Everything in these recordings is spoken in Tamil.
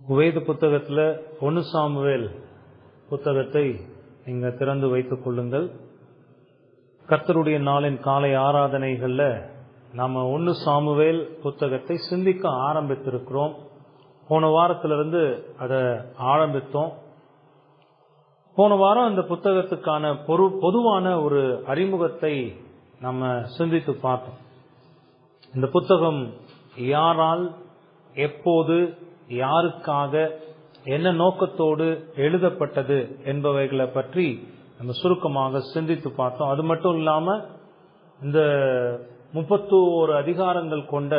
வேத புத்தகத்துல 1 சாமுவேல் புத்தகத்தை நீங்க திறந்து வைத்துக் கொள்ளுங்கள். கர்த்தருடைய நாளின் காலை ஆராதனைகள்ல நாம 1 சாமுவேல் புத்தகத்தை சிந்திக்க ஆரம்பித்திருக்கிறோம். போன வாரத்திலிருந்து அதை ஆரம்பித்தோம். போன வாரம் இந்த புத்தகத்துக்கான பொதுவான ஒரு அறிமுகத்தை நம்ம சிந்தித்து பார்த்தோம். இந்த புத்தகம் யாரால், எப்போது, யாருக்காக, என்ன நோக்கத்தோடு எழுதப்பட்டது என்பவைகளை பற்றி நம்ம சுருக்கமாக சிந்தித்து பார்த்தோம். அது மட்டும் இல்லாம இந்த 31 அதிகாரங்கள் கொண்ட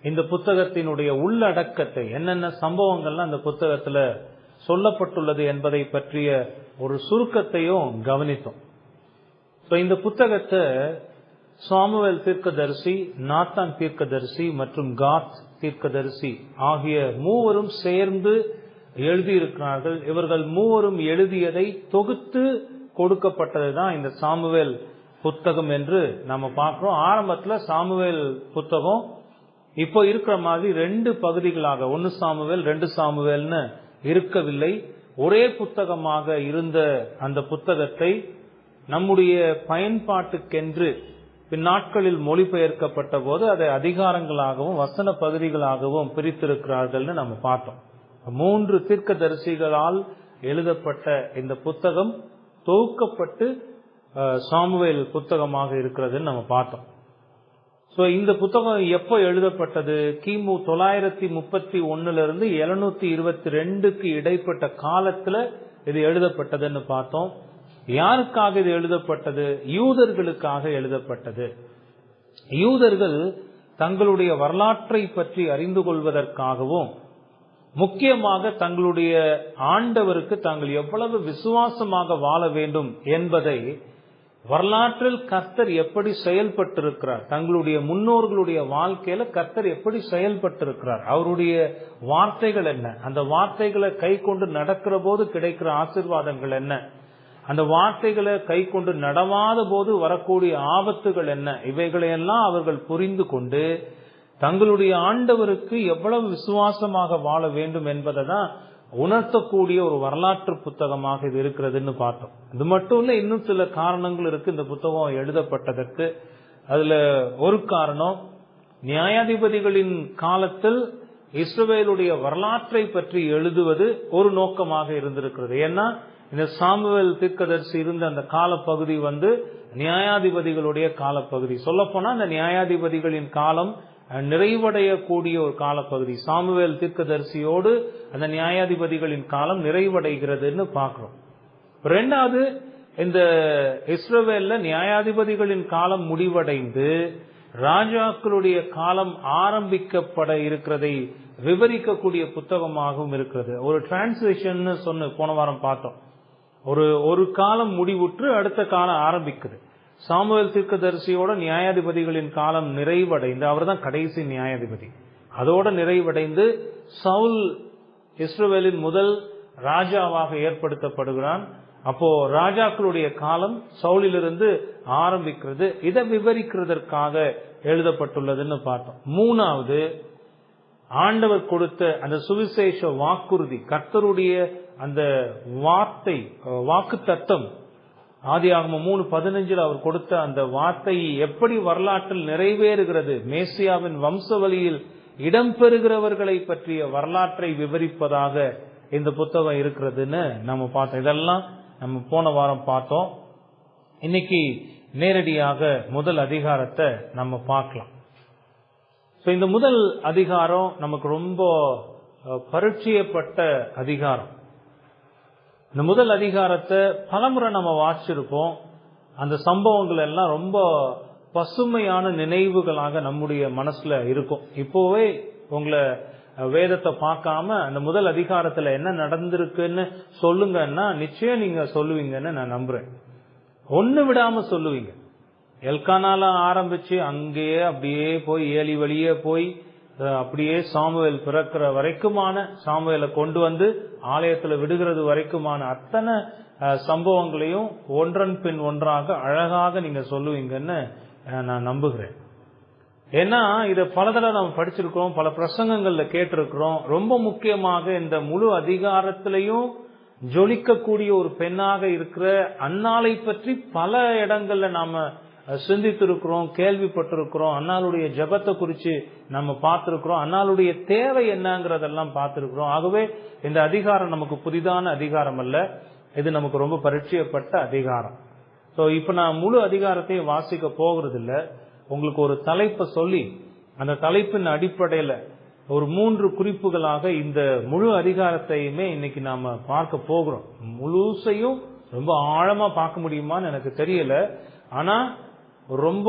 இந்த புத்தகத்தினுடைய உள்ளடக்கத்தை, என்னென்ன சம்பவங்கள்லாம் அந்த புத்தகத்துல சொல்லப்பட்டுள்ளது என்பதை பற்றிய ஒரு சுருக்கத்தையும் கவனித்தோம். இந்த புத்தகத்தை சாமுவேல் தீர்க்கதரிசி, நாத்தான் தீர்க்கதரிசி மற்றும் காத் தீர்க்கதரிசி ஆகிய மூவரும் சேர்ந்து எழுதியிருக்கிறார்கள். இவர்கள் மூவரும் எழுதியதை தொகுத்து கொடுக்கப்பட்டதுதான் இந்த சாமுவேல் புத்தகம் என்று நம்ம பார்க்கிறோம். ஆரம்பத்துல சாமுவேல் புத்தகம் இப்போ இருக்கிற மாதிரி 2 பகுதிகளாக 1 சாமுவேல் 2 சாமுவேல்னு இருக்கவில்லை. ஒரே புத்தகமாக இருந்த அந்த புத்தகத்தை நம்முடைய பயன்பாட்டுக்கென்று பின்னாட்களில் மொழிபெயர்க்கப்பட்ட போது அதை அதிகாரங்களாகவும் வசன பகுதிகளாகவும் பிரித்திருக்கிறார்கள் நம்ம பார்த்தோம். 3 தீர்க்கதரிசிகளால் எழுதப்பட்ட இந்த புத்தகம் தொகுக்கப்பட்டு சாமுவேல் புத்தகமாக இருக்கிறதுன்னு நம்ம பார்த்தோம். இந்த புத்தகம் எப்போ எழுதப்பட்டது? கிமு 931 722 இடைப்பட்ட காலத்துல இது எழுதப்பட்டதுன்னு பார்த்தோம். யாருக்காக இது எழுதப்பட்டது? யூதர்களுக்காக எழுதப்பட்டது. யூதர்கள் தங்களுடைய வரலாற்றை பற்றி அறிந்து கொள்வதற்காகவும், முக்கியமாக தங்களுடைய ஆண்டவருக்கு தாங்கள் எவ்வளவு விசுவாசமாக வாழ வேண்டும் என்பதை, வரலாற்றில் கர்த்தர் எப்படி செயல்பட்டிருக்கிறார், தங்களுடைய முன்னோர்களுடைய வாழ்க்கையில கர்த்தர் எப்படி செயல்பட்டிருக்கிறார், அவருடைய வார்த்தைகள் என்ன, அந்த வார்த்தைகளை கை கொண்டு நடக்கிற போது கிடைக்கிற ஆசீர்வாதங்கள் என்ன, அந்த வார்த்தைகளை கை கொண்டு நடவாத போது வரக்கூடிய ஆபத்துகள் என்ன, இவைகளையெல்லாம் அவர்கள் புரிந்து கொண்டு தங்களுடைய ஆண்டவருக்கு எவ்வளவு விசுவாசமாக வாழ வேண்டும் என்பதை தான் உணர்த்தக்கூடிய ஒரு வரலாற்று புத்தகமாக இது இருக்கிறதுன்னு பார்த்தோம். இது மட்டும் இல்ல, இன்னும் சில காரணங்கள் இருக்கு இந்த புத்தகம் எழுதப்பட்டதற்கு. அதுல ஒரு காரணம், நியாயாதிபதிகளின் காலத்தில் இஸ்ரவேலுடைய வரலாற்றை பற்றி எழுதுவது ஒரு நோக்கமாக இருந்திருக்கிறது. ஏன்னா இந்த சாமுவேல் தீர்க்கதரிசி இருந்த அந்த காலப்பகுதி நியாயாதிபதிகளுடைய காலப்பகுதி. சொல்ல போனா அந்த நியாயாதிபதிகளின் காலம் நிறைவடையக்கூடிய ஒரு காலப்பகுதி. சாமுவேல் தீர்க்கதரிசியோடு அந்த நியாயாதிபதிகளின் காலம் நிறைவடைகிறதுன்னு பார்க்கிறோம். 2வது, இந்த இஸ்ரவேல்ல நியாயாதிபதிகளின் காலம் முடிவடைந்து ராஜாக்களுடைய காலம் ஆரம்பிக்கப்பட இருக்கிறதை விவரிக்கக்கூடிய புத்தகமாகவும் இருக்கிறது. ஒரு டிரான்ஸ்லேஷன் போன வாரம் பார்த்தோம். ஒரு காலம் முடிவுற்று அடுத்த காலம் ஆரம்பிக்குது. சாமுவேல் தீர்க்கதரிசியோட நியாயாதிபதிகளின் காலம் நிறைவடைந்து, அவர் தான் கடைசி நியாயாதிபதி, அதோட நிறைவடைந்து சவுல் இஸ்ரவேலின் முதல் ராஜாவாக ஏற்படுத்தப்படுகிறான். அப்போ ராஜாக்களுடைய காலம் சவுலிலிருந்து ஆரம்பிக்கிறது. இதை விவரிக்கிறதற்காக எழுதப்பட்டுள்ளதுன்னு பார்த்தோம். 3வது, ஆண்டவர் கொடுத்த அந்த சுவிசேஷ வாக்குறுதி, கர்த்தருடைய அந்த வாக்கு தத்தம், ஆதியாகமம் 3:15 அவர் கொடுத்த அந்த வார்த்தை எப்படி வரலாற்றில் நிறைவேறுகிறது, மேசியாவின் வம்சவழியில் இடம்பெறுகிறவர்களை பற்றிய வரலாற்றை விவரிப்பதாக இந்த புத்தகம் இருக்கிறதுன்னு நம்ம பார்த்தோம். இதெல்லாம் நம்ம போன வாரம் பார்த்தோம். இன்னைக்கு நேரடியாக முதல் அதிகாரத்தை நம்ம பார்க்கலாம். இந்த முதல் அதிகாரம் நமக்கு ரொம்ப பரிச்சயப்பட்ட அதிகாரம். இந்த முதல் அதிகாரத்தை பலமுறை நம்ம வாசிச்சிருப்போம். அந்த சம்பவங்கள் எல்லாம் ரொம்ப பசுமையான நினைவுகளாக நம்முடைய மனசுல இருக்கும். இப்போவே உங்களை வேதத்தை பார்க்காம அந்த முதல் அதிகாரத்துல என்ன நடந்திருக்குன்னு சொல்லுங்கன்னா நிச்சயம் நீங்க சொல்லுவீங்கன்னு நான் நம்புறேன். ஒண்ணு விடாம சொல்லுவீங்க. எல்கானால ஆரம்பிச்சு அங்கேயே அப்படியே போய் ஏலி வழியே போய் அப்படியே சாமுவேல் பிறக்கிற வரைக்குமான, சாமுவேலை கொண்டு வந்து ஆலயத்துல விடுகிறது வரைக்குமான அத்தனை சம்பவங்களையும் ஒன்றன் பின் ஒன்றாக அழகாக நீங்க சொல்லுவீங்கன்னு நான் நம்புகிறேன். ஏன்னா இதை பல தடவை நம்ம படிச்சிருக்கிறோம், பல பிரசங்கங்கள்ல கேட்டிருக்கிறோம். ரொம்ப முக்கியமாக இந்த முழு அதிகாரத்திலையும் ஜொலிக்கக்கூடிய ஒரு பெண்ணாக இருக்கிற அன்னாளை பற்றி பல இடங்கள்ல நாம சிந்தித்திருக்கிறோம், கேள்விப்பட்டிருக்கிறோம். அன்னாளுடைய ஜெபத்தை குறித்து நம்ம பார்த்திருக்கிறோம், அன்னாளுடைய தேவை என்னங்கிறதெல்லாம் பார்த்திருக்கிறோம். ஆகவே இந்த அதிகாரம் நமக்கு புதிதான அதிகாரம் அல்ல, இது நமக்கு ரொம்ப பரிச்சயப்பட்ட அதிகாரம். ஸோ இப்போ நான் முழு அதிகாரத்தையும் வாசிக்க போகிறது இல்லை. உங்களுக்கு ஒரு தலைப்பை சொல்லி அந்த தலைப்பின் அடிப்படையில் ஒரு 3 குறிப்புகளாக இந்த முழு அதிகாரத்தையுமே இன்னைக்கு நாம பார்க்க போகிறோம். முழுசையும் ரொம்ப ஆழமா பார்க்க முடியுமான்னு எனக்கு தெரியல. ஆனா ரொம்ப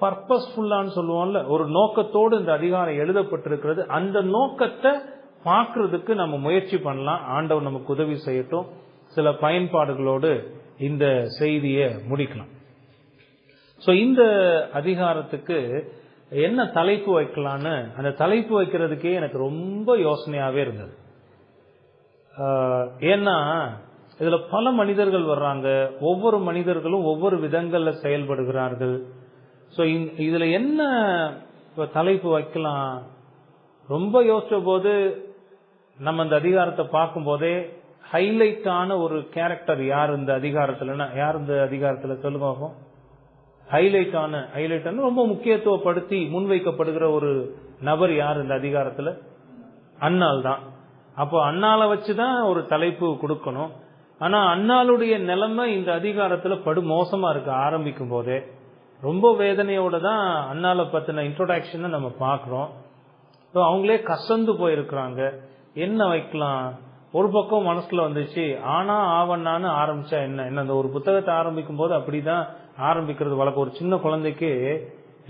பர்பஸ்ஃபுல்லான்னு சொல்லுவோம்ல, ஒரு நோக்கத்தோடு இந்த அதிகாரம் எழுதப்பட்டிருக்கிறது. அந்த நோக்கத்தை பார்க்கறதுக்கு நம்ம முயற்சி பண்ணலாம். ஆண்டவர் நமக்கு உதவி செய்யட்டும். சில பயன்பாடுகளோடு இந்த செய்தியை முடிக்கலாம். சோ இந்த அதிகாரத்துக்கு என்ன தலைப்பு வைக்கலான்னு அந்த தலைப்பு வைக்கிறதுக்கே எனக்கு ரொம்ப யோசனையாவே இருந்தது. ஏன்னா இதுல பல மனிதர்கள் வர்றாங்க, ஒவ்வொரு மனிதர்களும் ஒவ்வொரு விதங்கள்ல செயல்படுகிறார்கள். சோ இதுல என்ன தலைப்பு வைக்கலாம் ரொம்ப யோசிச்ச போது நம்ம அந்த அதிகாரத்தை பார்க்கும் போதே ஹைலைட்டான ஒரு கேரக்டர் யார் இந்த அதிகாரத்துல சொல்லுவாங்க. ஹைலைட் ரொம்ப முக்கியத்துவப்படுத்தி முன்வைக்கப்படுகிற ஒரு நபர் யார் இந்த அதிகாரத்துல? அன்னாள் தான். அப்போ அன்னாளை வச்சுதான் ஒரு தலைப்பு கொடுக்கணும். ஆனா அன்னாளுடைய நிலைமை இந்த அதிகாரத்துல படு மோசமா இருக்கு. ஆரம்பிக்கும் போதே ரொம்ப வேதனையோட தான் அன்னாளை பத்தின இன்ட்ரோடக்ஷனை நம்ம பாக்குறோம். அவங்களே கசந்து போயிருக்கிறாங்க. என்ன வைக்கலாம்? ஒரு பக்கம் மனசுல வந்துச்சு, ஆனா ஆவண்ணான்னு ஆரம்பிச்சா என்ன அந்த ஒரு புத்தகத்தை ஆரம்பிக்கும் போது அப்படிதான் ஆரம்பிக்கிறது வழக்கம். ஒரு சின்ன குழந்தைக்கு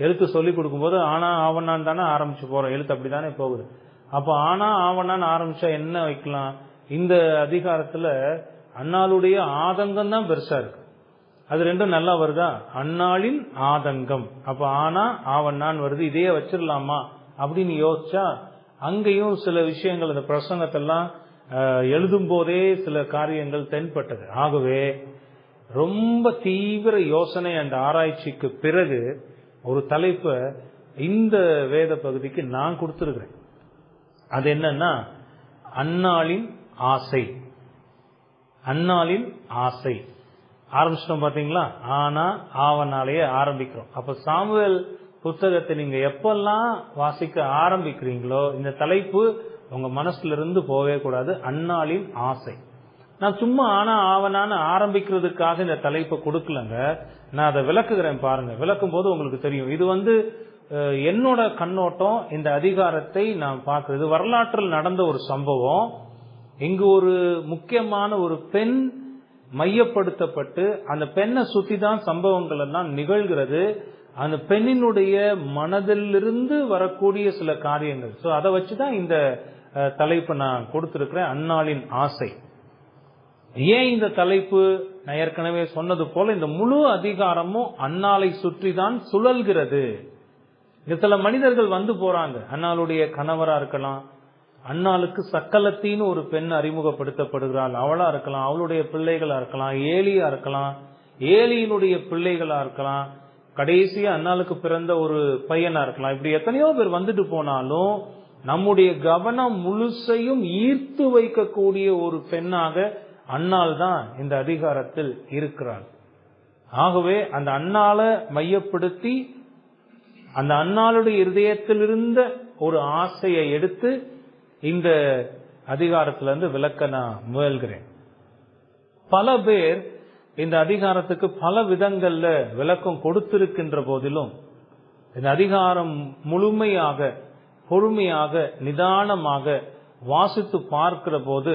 எழுத்து சொல்லி கொடுக்கும் போது ஆனா ஆவண்ணான்னு தானே ஆரம்பிச்சு போறோம், எழுத்து அப்படித்தானே போகுது. அப்ப ஆனா ஆவண்ணான்னு ஆரம்பிச்சா என்ன வைக்கலாம்? இந்த அதிகாரத்துல அன்னாளுடைய ஆதங்கம் தான் பெருசா இருக்கு. அது ரெண்டும் நல்லா வருதா? அன்னாளின் ஆதங்கம். அப்ப ஆனா ஆவண்ணான்னு வருது, இதையே வச்சிடலாமா அப்படின்னு யோசிச்சா அங்கேயும் சில விஷயங்கள் அந்த பிரசங்கத்தெல்லாம் எழுதும் போதே சில காரியங்கள் தென்பட்டது. ஆகவே ரொம்ப தீவிர யோசனை அந்த ஆராய்ச்சிக்கு பிறகு ஒரு தலைப்பை இந்த வேத பகுதிக்கு நான் கொடுத்திருக்கிறேன். அது என்னன்னா அன்னாளின் ஆசை. அன்னாளின் ஆசை ஆரம்பிச்சிட்டோம் பாத்தீங்களா? ஆனா ஆவனாலேயே ஆரம்பிக்கிறோம். அப்ப சாமுவேல் புத்தகத்தை நீங்க எப்பெல்லாம் வாசிக்க ஆரம்பிக்கிறீங்களோ இந்த தலைப்பு உங்க மனசுல இருந்து போகவே கூடாது. அன்னாளின் ஆசை. நான் சும்மா ஆனா ஆவனான்னு ஆரம்பிக்கிறதுக்காக இந்த தலைப்பை கொடுக்கலங்க, நான் அதை விளக்குகிறேன் பாருங்க. விளக்கும் போது உங்களுக்கு தெரியும். இது என்னோட கண்ணோட்டம். இந்த அதிகாரத்தை நான் பார்க்கிறது வரலாற்றில் நடந்த ஒரு சம்பவம். இங்கு ஒரு முக்கியமான ஒரு பெண் மையப்படுத்தப்பட்டு அந்த பெண்ணை சுத்தி தான் சம்பவங்கள் எல்லாம் நிகழ்கிறது. அந்த பெண்ணினுடைய மனதிலிருந்து வரக்கூடிய சில காரியங்கள். சோ அதை வச்சுதான் இந்த தலைப்பு நான் கொடுத்திருக்கிறேன், அன்னாளின் ஆசை. ஏன் இந்த தலைப்பு? நான் ஏற்கனவே சொன்னது போல இந்த முழு அதிகாரமும் அன்னாளை சுற்றி தான் சுழல்கிறது. சில மனிதர்கள் வந்து போறாங்க. அன்னாளுடைய கணவரா இருக்கலாம், அன்னாளுக்கு சக்கலத்தின்னு ஒரு பெண் அறிமுகப்படுத்தப்படுகிறாள், அவளா இருக்கலாம், அவளுடைய பிள்ளைகளா இருக்கலாம், ஏலியா இருக்கலாம், ஏலியினுடைய பிள்ளைகளா இருக்கலாம், கடைசியா அன்னாளுக்கு பிறந்த ஒரு பையனா இருக்கலாம். இப்படி எத்தனையோ பேர் வந்துட்டு போனாலும் நம்முடைய கவனம் முழுசையும் ஈர்த்து வைக்கக்கூடிய ஒரு பெண்ணாக அன்னாள் தான் இந்த அதிகாரத்தில் இருக்கிறாள். ஆகவே அந்த அன்னாளை மையப்படுத்தி அந்த அன்னாளுடைய இருதயத்தில் இருந்த ஒரு ஆசையை எடுத்து இந்த அதிகாரத்திலிருந்து விளக்க நான் முயல்கிறேன். பல பேர் இந்த அதிகாரத்துக்கு பல விதங்கள்ல விளக்கம் கொடுத்திருக்கின்ற போதிலும் இந்த அதிகாரம் முழுமையாக பொறுமையாக நிதானமாக வாசித்து பார்க்கிற போது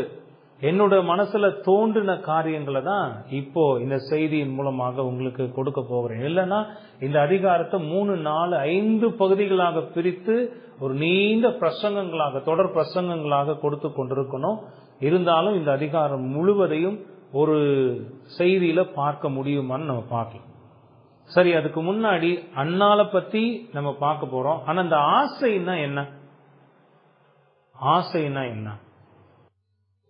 என்னோட மனசுல தோன்றின காரியங்களை தான் இப்போ இந்த செய்தியின் மூலமாக உங்களுக்கு கொடுக்க போகிறேன். இல்லைன்னா இந்த அதிகாரத்தை 3, 4, 5 பகுதிகளாக பிரித்து ஒரு நீண்ட பிரசங்கங்களாக தொடர் பிரசங்கங்களாக கொடுத்து கொண்டிருக்கணும். இருந்தாலும் இந்த அதிகாரம் முழுவதையும் ஒரு செய்தியில பார்க்க முடியுமான்னு நம்ம பார்க்கலாம். சரி, அதுக்கு முன்னாடி அன்னாளை பத்தி நம்ம பார்க்க போறோம். ஆனா இந்த ஆசைன்னா என்ன? ஆசைன்னா என்ன?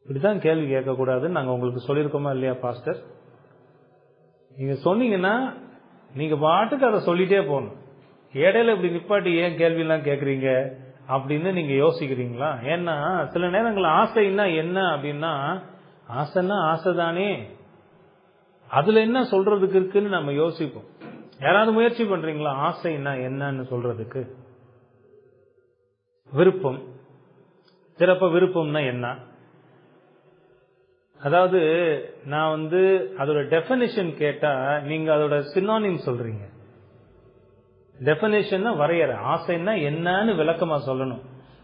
இப்படிதான் கேள்வி கேட்க கூடாதுன்னு நாங்க உங்களுக்கு சொல்லியிருக்கோமா இல்லையா பாஸ்டர்? நீங்க சொன்னீங்கன்னா நீங்க பாட்டுக்கு அதை சொல்லிட்டே போகணும். இடையில இப்படி நிப்பாட்டி ஏன் கேள்வி எல்லாம் கேக்குறீங்க அப்படின்னு நீங்க யோசிக்கிறீங்களா? ஏன்னா சில நேரங்கள் ஆசைன்னா என்ன அப்படின்னா, ஆசைன்னா ஆசைதானே, அதுல என்ன சொல்றதுக்கு இருக்குன்னு நம்ம யோசிப்போம். யாராவது முயற்சி பண்றீங்களா ஆசைன்னா என்னன்னு சொல்றதுக்கு? விருப்பம். சிறப்ப விருப்பம்னா என்ன? அதாவது நான் அதோட டெஃபினிஷன் கேட்டா நீங்க அதோட சினானிம் சொல்றீங்க. டெஃபினிஷன் வரையறை. ஆசைன்னா என்னன்னு விளக்கமா சொல்லணும்.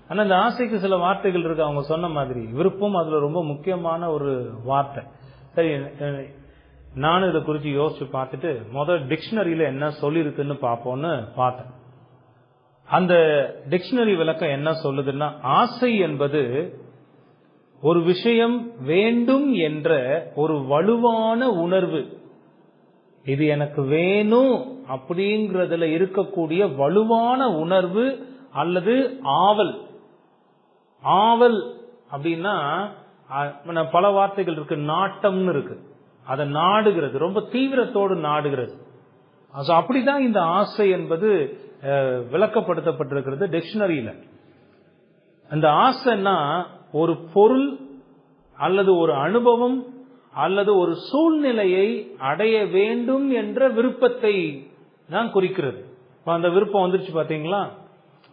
ஆனா அந்த ஆசைக்கு சில வார்த்தைகள் இருக்கு. அவங்க சொன்ன மாதிரி விருப்பம் அதுல ரொம்ப முக்கியமான ஒரு வார்த்தை. சரி, நானும் இதை குறித்து யோசிச்சு பார்த்துட்டு முதல் டிக்ஷனரியில என்ன சொல்லிருக்குன்னு பார்ப்போம்னு பார்த்தேன். அந்த டிக்ஷனரி விளக்கம் என்ன சொல்லுதுன்னா, ஆசை என்பது ஒரு விஷயம் வேண்டும் என்ற ஒரு வலுவான உணர்வு. இது எனக்கு வேணும் அப்படிங்கறதுல இருக்கக்கூடிய வலுவான உணர்வு அல்லது ஆவல். ஆவல் அப்படின்னா பல வார்த்தைகள் இருக்கு. நாட்டம்னு இருக்கு. அதை நாடுகிறது, ரொம்ப தீவிரத்தோடு நாடுகிறது. அப்படிதான் இந்த ஆசை என்பது விளக்கப்படுத்தப்பட்டிருக்கிறது டிக்ஷனரியில. அந்த ஆசைன்னா ஒரு பொருள் அல்லது ஒரு அனுபவம் அல்லது ஒரு சூழ்நிலையை அடைய வேண்டும் என்ற விருப்பத்தை தான் குறிக்கிறது. அந்த விருப்பம் வந்துருச்சு பாத்தீங்களா?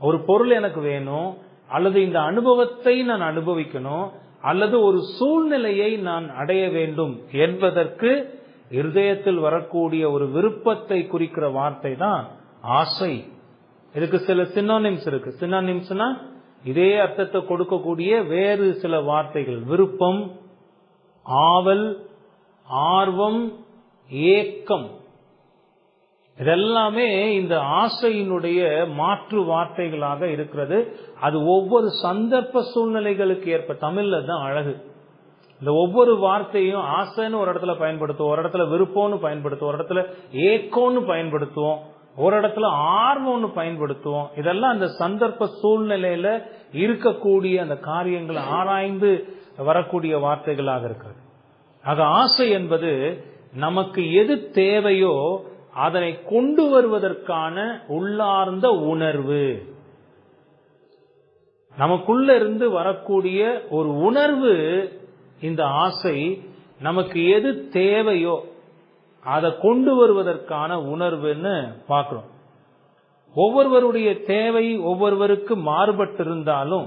ஒரு பொருள் எனக்கு வேணும், அல்லது இந்த அனுபவத்தை நான் அனுபவிக்கணும், அல்லது ஒரு சூழ்நிலையை நான் அடைய வேண்டும் என்பதற்கு இருதயத்தில் வரக்கூடிய ஒரு விருப்பத்தை குறிக்கிற வார்த்தை தான் ஆசை. இதுக்கு சில சினோனிம்ஸ் இருக்கு. சினோனிம்ஸ்னா இதே அர்த்தத்தை கொடுக்கக்கூடிய வேறு சில வார்த்தைகள். விருப்பம், ஆவல், ஆர்வம், ஏக்கம், இதெல்லாமே இந்த ஆசையினுடைய மாற்று வார்த்தைகளாக இருக்கிறது. அது ஒவ்வொரு சந்தர்ப்ப சூழ்நிலைகளுக்கு ஏற்ப. தமிழ்ல தான் அழகு. இந்த ஒவ்வொரு வார்த்தையும் ஆசைன்னு ஒரு இடத்துல பயன்படுத்துவோம், ஒரு இடத்துல விருப்பம்னு பயன்படுத்துவோம், ஒரு இடத்துல ஏக்கம்னு பயன்படுத்துவோம், ஒரு இடத்துல ஆர்வம்னு பயன்படுத்துவோம். இதெல்லாம் அந்த சந்தர்ப்ப சூழ்நிலையில இருக்கக்கூடிய அந்த காரியங்களை ஆராய்ந்து வரக்கூடிய வார்த்தைகளாக இருக்கிறது. ஆக ஆசை என்பது நமக்கு எது தேவையோ அதனை கொண்டு வருவதற்கான உள்ளார்ந்த உணர்வு. நமக்குள்ள இருந்து வரக்கூடிய ஒரு உணர்வு. இந்த ஆசை நமக்கு எது தேவையோ அதை கொண்டு வருவதற்கான உணர்வுன்னு பார்க்கிறோம். ஒவ்வொருவருடைய தேவை ஒவ்வொருவருக்கு மாறுபட்டு இருந்தாலும்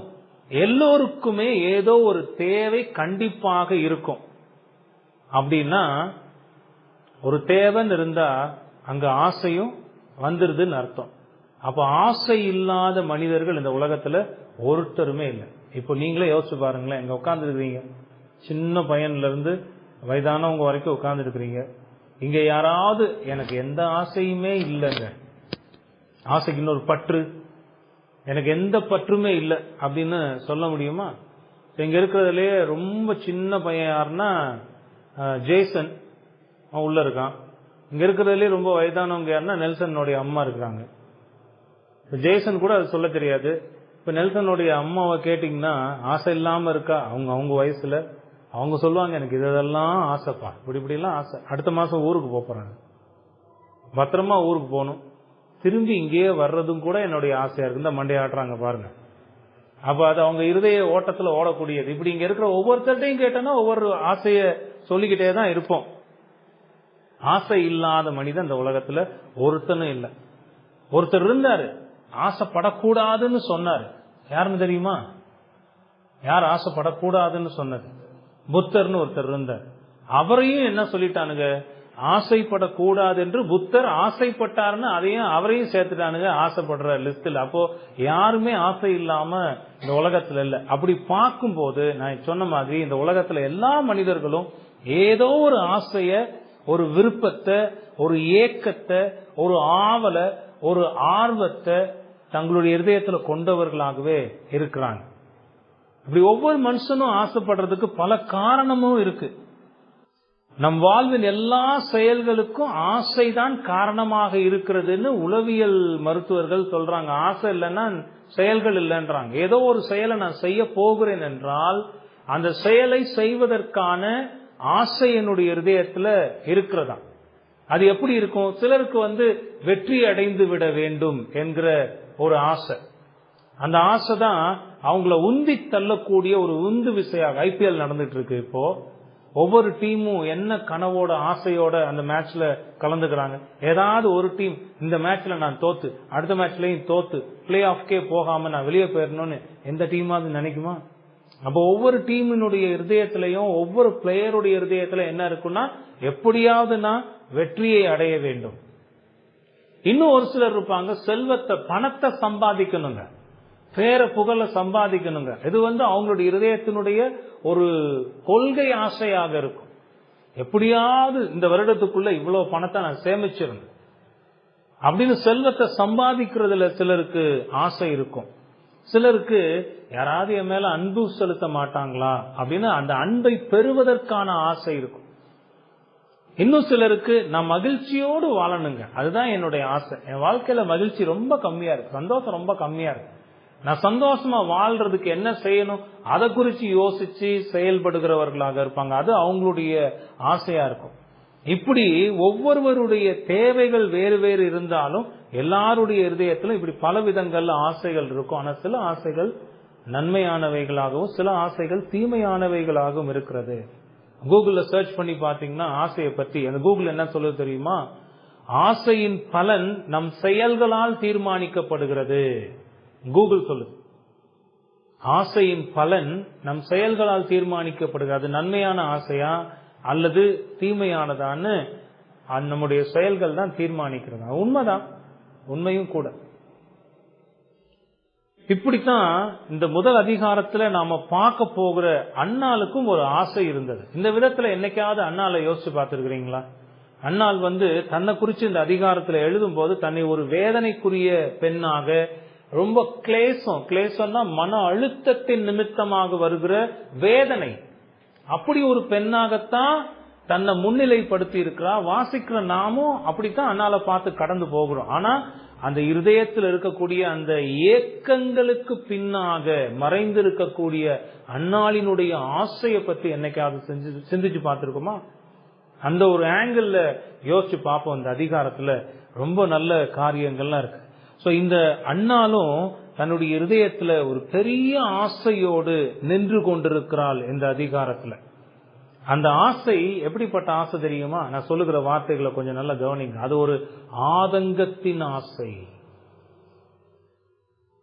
எல்லோருக்குமே ஏதோ ஒரு தேவை கண்டிப்பாக இருக்கும். அப்படின்னா ஒரு தேவைன்னு இருந்தா அங்க ஆசையும் வந்துருதுன்னு அர்த்தம். அப்ப ஆசை இல்லாத மனிதர்கள் இந்த உலகத்துல ஒருத்தருமே இல்லை. இப்போ நீங்களே யோசிச்சு பாருங்களேன். இங்க உட்கார்ந்து இருக்கிறீங்க, சின்ன பையன்ல இருந்து வயதானவங்க வரைக்கும் உட்கார்ந்து இருக்கிறீங்க. இங்க யாராவது எனக்கு எந்த ஆசையுமே இல்லைங்க, ஆசைக்கு இன்னொரு பற்று, எனக்கு எந்த பற்றுமே இல்லை அப்படின்னு சொல்ல முடியுமா? இங்க இருக்கிறதுலயே ரொம்ப சின்ன பையன் யாருன்னா ஜேசன், அவன் உள்ள இருக்கான். இங்க இருக்கிறதுலயே ரொம்ப வயதானவங்க யாருன்னா நெல்சனுடைய அம்மா இருக்கிறாங்க. ஜேசன் கூட அது சொல்ல தெரியாது. இப்ப நெல்சனுடைய அம்மாவை கேட்டீங்கன்னா ஆசை இல்லாம இருக்கா? அவங்க வயசுல அவங்க சொல்லுவாங்க, எனக்கு இதெல்லாம் ஆசைப்பா, இப்படி எல்லாம் ஆசை. அடுத்த மாசம் ஊருக்கு போறாங்க, பத்திரமா ஊருக்கு போகணும், திரும்பி இங்கேயே வர்றதும் கூட என்னுடைய ஆசையா இருக்கு. இந்த மண்டை ஆட்டுறாங்க பாருங்க. அப்ப அது அவங்க இருதய ஓட்டத்துல ஓடக்கூடியது. இப்படி இங்க இருக்கிற ஒவ்வொருத்தர்ட்டையும் கேட்டோம்னா ஒவ்வொரு ஆசைய சொல்லிக்கிட்டே தான் இருப்போம். ஆசை இல்லாத மனிதன் இந்த உலகத்துல ஒருத்தனும் இல்லை. ஒருத்தர் இருந்தாரு, ஆசைப்படக்கூடாதுன்னு சொன்னாரு. யாருன்னு தெரியுமா? யார் ஆசைப்படக்கூடாதுன்னு சொன்னது? புத்தர்னு ஒருத்தர் இருந்தார். அவரையும் என்ன சொல்லிட்டானுங்க? ஆசைப்படக்கூடாது என்று புத்தர் ஆசைப்பட்டாருன்னு அவரையும் சேர்த்துட்டானுங்க ஆசைப்படுற லிஸ்ட்ல. அப்போ யாருமே ஆசை இல்லாம இந்த உலகத்துல இல்ல. அப்படி பார்க்கும்போது நான் சொன்ன மாதிரி இந்த உலகத்துல எல்லா மனிதர்களும் ஏதோ ஒரு ஆசைய, ஒரு விருப்பத்தை, ஒரு ஏக்கத்தை, ஒரு ஆவலை, ஒரு ஆர்வத்தை தங்களுடைய இருதயத்துல கொண்டவர்களாகவே இருக்கிறாங்க. இப்படி ஒவ்வொரு மனுஷனும் ஆசைப்படுறதுக்கு பல காரணமும் இருக்கு. நம் வாழ்வின் எல்லா செயல்களுக்கும் ஆசைதான் காரணமாக இருக்கிறதுன்னு உளவியல் மருத்துவர்கள் சொல்றாங்க. ஆசை இல்லைன்னா செயல்கள் இல்லைன்றாங்க. ஏதோ ஒரு செயலை நான் செய்ய போகிறேன் என்றால் அந்த செயலை செய்வதற்கான ஆசை என்னுடைய இருதயத்துல இருக்கிறதா. அது எப்படி இருக்கும்? சிலருக்கு வெற்றி அடைந்து விட வேண்டும் என்கிற ஒரு ஆசை. அந்த ஆசை தான் அவங்கள உந்தி தள்ளக்கூடிய ஒரு உந்து விசையாக. ஐபிஎல் நடந்துட்டு இருக்கு இப்போ. ஒவ்வொரு டீமும் என்ன கனவோட ஆசையோட அந்த மேட்ச்ல கலந்துக்கிறாங்க. ஏதாவது ஒரு டீம் இந்த மேட்ச்ல நான் தோத்து, அடுத்த மேட்ச்லயும் தோத்து, பிளே ஆஃப்கே போகாம நான் வெளியே போயிடணும்னு எந்த டீமாவது நினைக்குமா? அப்ப ஒவ்வொரு டீமினுடைய இருதயத்திலையும் ஒவ்வொரு பிளேயருடைய இருதயத்துல என்ன இருக்குன்னா, எப்படியாவது நான் வெற்றியை அடைய வேண்டும். இன்னும் ஒரு சிலர் இருப்பாங்க, செல்வத்தை, பணத்தை சம்பாதிக்கணுங்க, பேர புகழ சம்பாதிக்கணுங்க. இது அவங்களுடைய இருதயத்தினுடைய ஒரு கொள்கை ஆசையாக இருக்கும். எப்படியாவது இந்த வருடத்துக்குள்ள இவ்வளவு பணத்தை நான் சேமிச்சிருந்தேன் அப்படின்னு செல்வத்தை சம்பாதிக்கிறதுல சிலருக்கு ஆசை இருக்கும். சிலருக்கு யாராவது என் மேல அன்பு செலுத்த மாட்டாங்களா அப்படின்னு அந்த அன்பை பெறுவதற்கான ஆசை இருக்கும். இன்னும் சிலருக்கு நான் மகிழ்ச்சியோடு வாழணுங்க, அதுதான் என்னுடைய ஆசை. என் வாழ்க்கையில மகிழ்ச்சி ரொம்ப கம்மியா இருக்கு, சந்தோஷம் ரொம்ப கம்மியா இருக்கு, நான் சந்தோஷமா வாழ்றதுக்கு என்ன செய்யணும் அதை குறிச்சு யோசிச்சு செயல்படுகிறவர்களாக இருப்பாங்க. அது அவங்களுடைய ஆசையா இருக்கும். இப்படி ஒவ்வொருவருடைய தேவைகள் வேறு வேறு இருந்தாலும் எல்லாருடைய இருதயத்திலும் இப்படி பல விதங்கள்ல ஆசைகள் இருக்கும். ஆனா சில ஆசைகள் நன்மையானவைகளாகவும் சில ஆசைகள் தீமையானவைகளாகவும் இருக்கிறது. கூகுள்ல சர்ச் பண்ணி பாத்தீங்கன்னா ஆசையை பற்றி அந்த கூகுள் என்ன சொல்லுது தெரியுமா? ஆசையின் பலன் நம் செயல்களால் தீர்மானிக்கப்படுகிறது. கூகுள் சொல்லுது ஆசையின் பலன் நம் செயல்களால் தீர்மானிக்கப்படுகிறது. அது நன்மையான ஆசையா அல்லது தீமையானதான்னு நம்முடைய செயல்கள் தான் தீர்மானிக்கிறது. உண்மைதான், உண்மையும் கூட. இப்படித்தான் இந்த முதல் அதிகாரத்துல நாம பார்க்க போகிற அன்னாளுக்கும் ஒரு ஆசை இருந்தது. இந்த விதத்துல என்னைக்காவது அன்னாளை யோசிச்சு பார்த்திருக்கிறீங்களா? அன்னாள் தன்னை குறிச்சு இந்த அதிகாரத்துல எழுதும் போது தன்னை ஒரு வேதனைக்குரிய பெண்ணாக, ரொம்ப கிளேசம்னா மன அழுத்தத்தின் நிமித்தமாக வருகிற வேதனை, அப்படி ஒரு பெண்ணாகத்தான் தன்னை முன்னிலைப்படுத்தி இருக்கிறா. வாசிக்கிற நாமும் அப்படித்தான் அன்னால பார்த்து கடந்து போகிறோம். ஆனா அந்த இருதயத்தில் இருக்கக்கூடிய அந்த ஏக்கங்களுக்கு பின்னாக மறைந்திருக்கக்கூடிய அன்னாளினுடைய ஆசையை பத்தி என்னைக்காவது சிந்திச்சு பார்த்திருக்கோமா? அந்த ஒரு ஆங்கிள் யோசிச்சு பார்ப்போம். இந்த அதிகாரத்துல ரொம்ப நல்ல காரியங்கள்லாம் இருக்கு. சோ இந்த அன்னாலும் தன்னுடைய இருதயத்துல ஒரு பெரிய ஆசையோடு நின்று கொண்டிருக்கிறாள் இந்த அதிகாரத்துல. அந்த ஆசை எப்படிப்பட்ட ஆசை தெரியுமா? நான் சொல்லுகிற வார்த்தைகளை கொஞ்சம் நல்லா கவனிங்க. அது ஒரு ஆதங்கத்தின் ஆசை,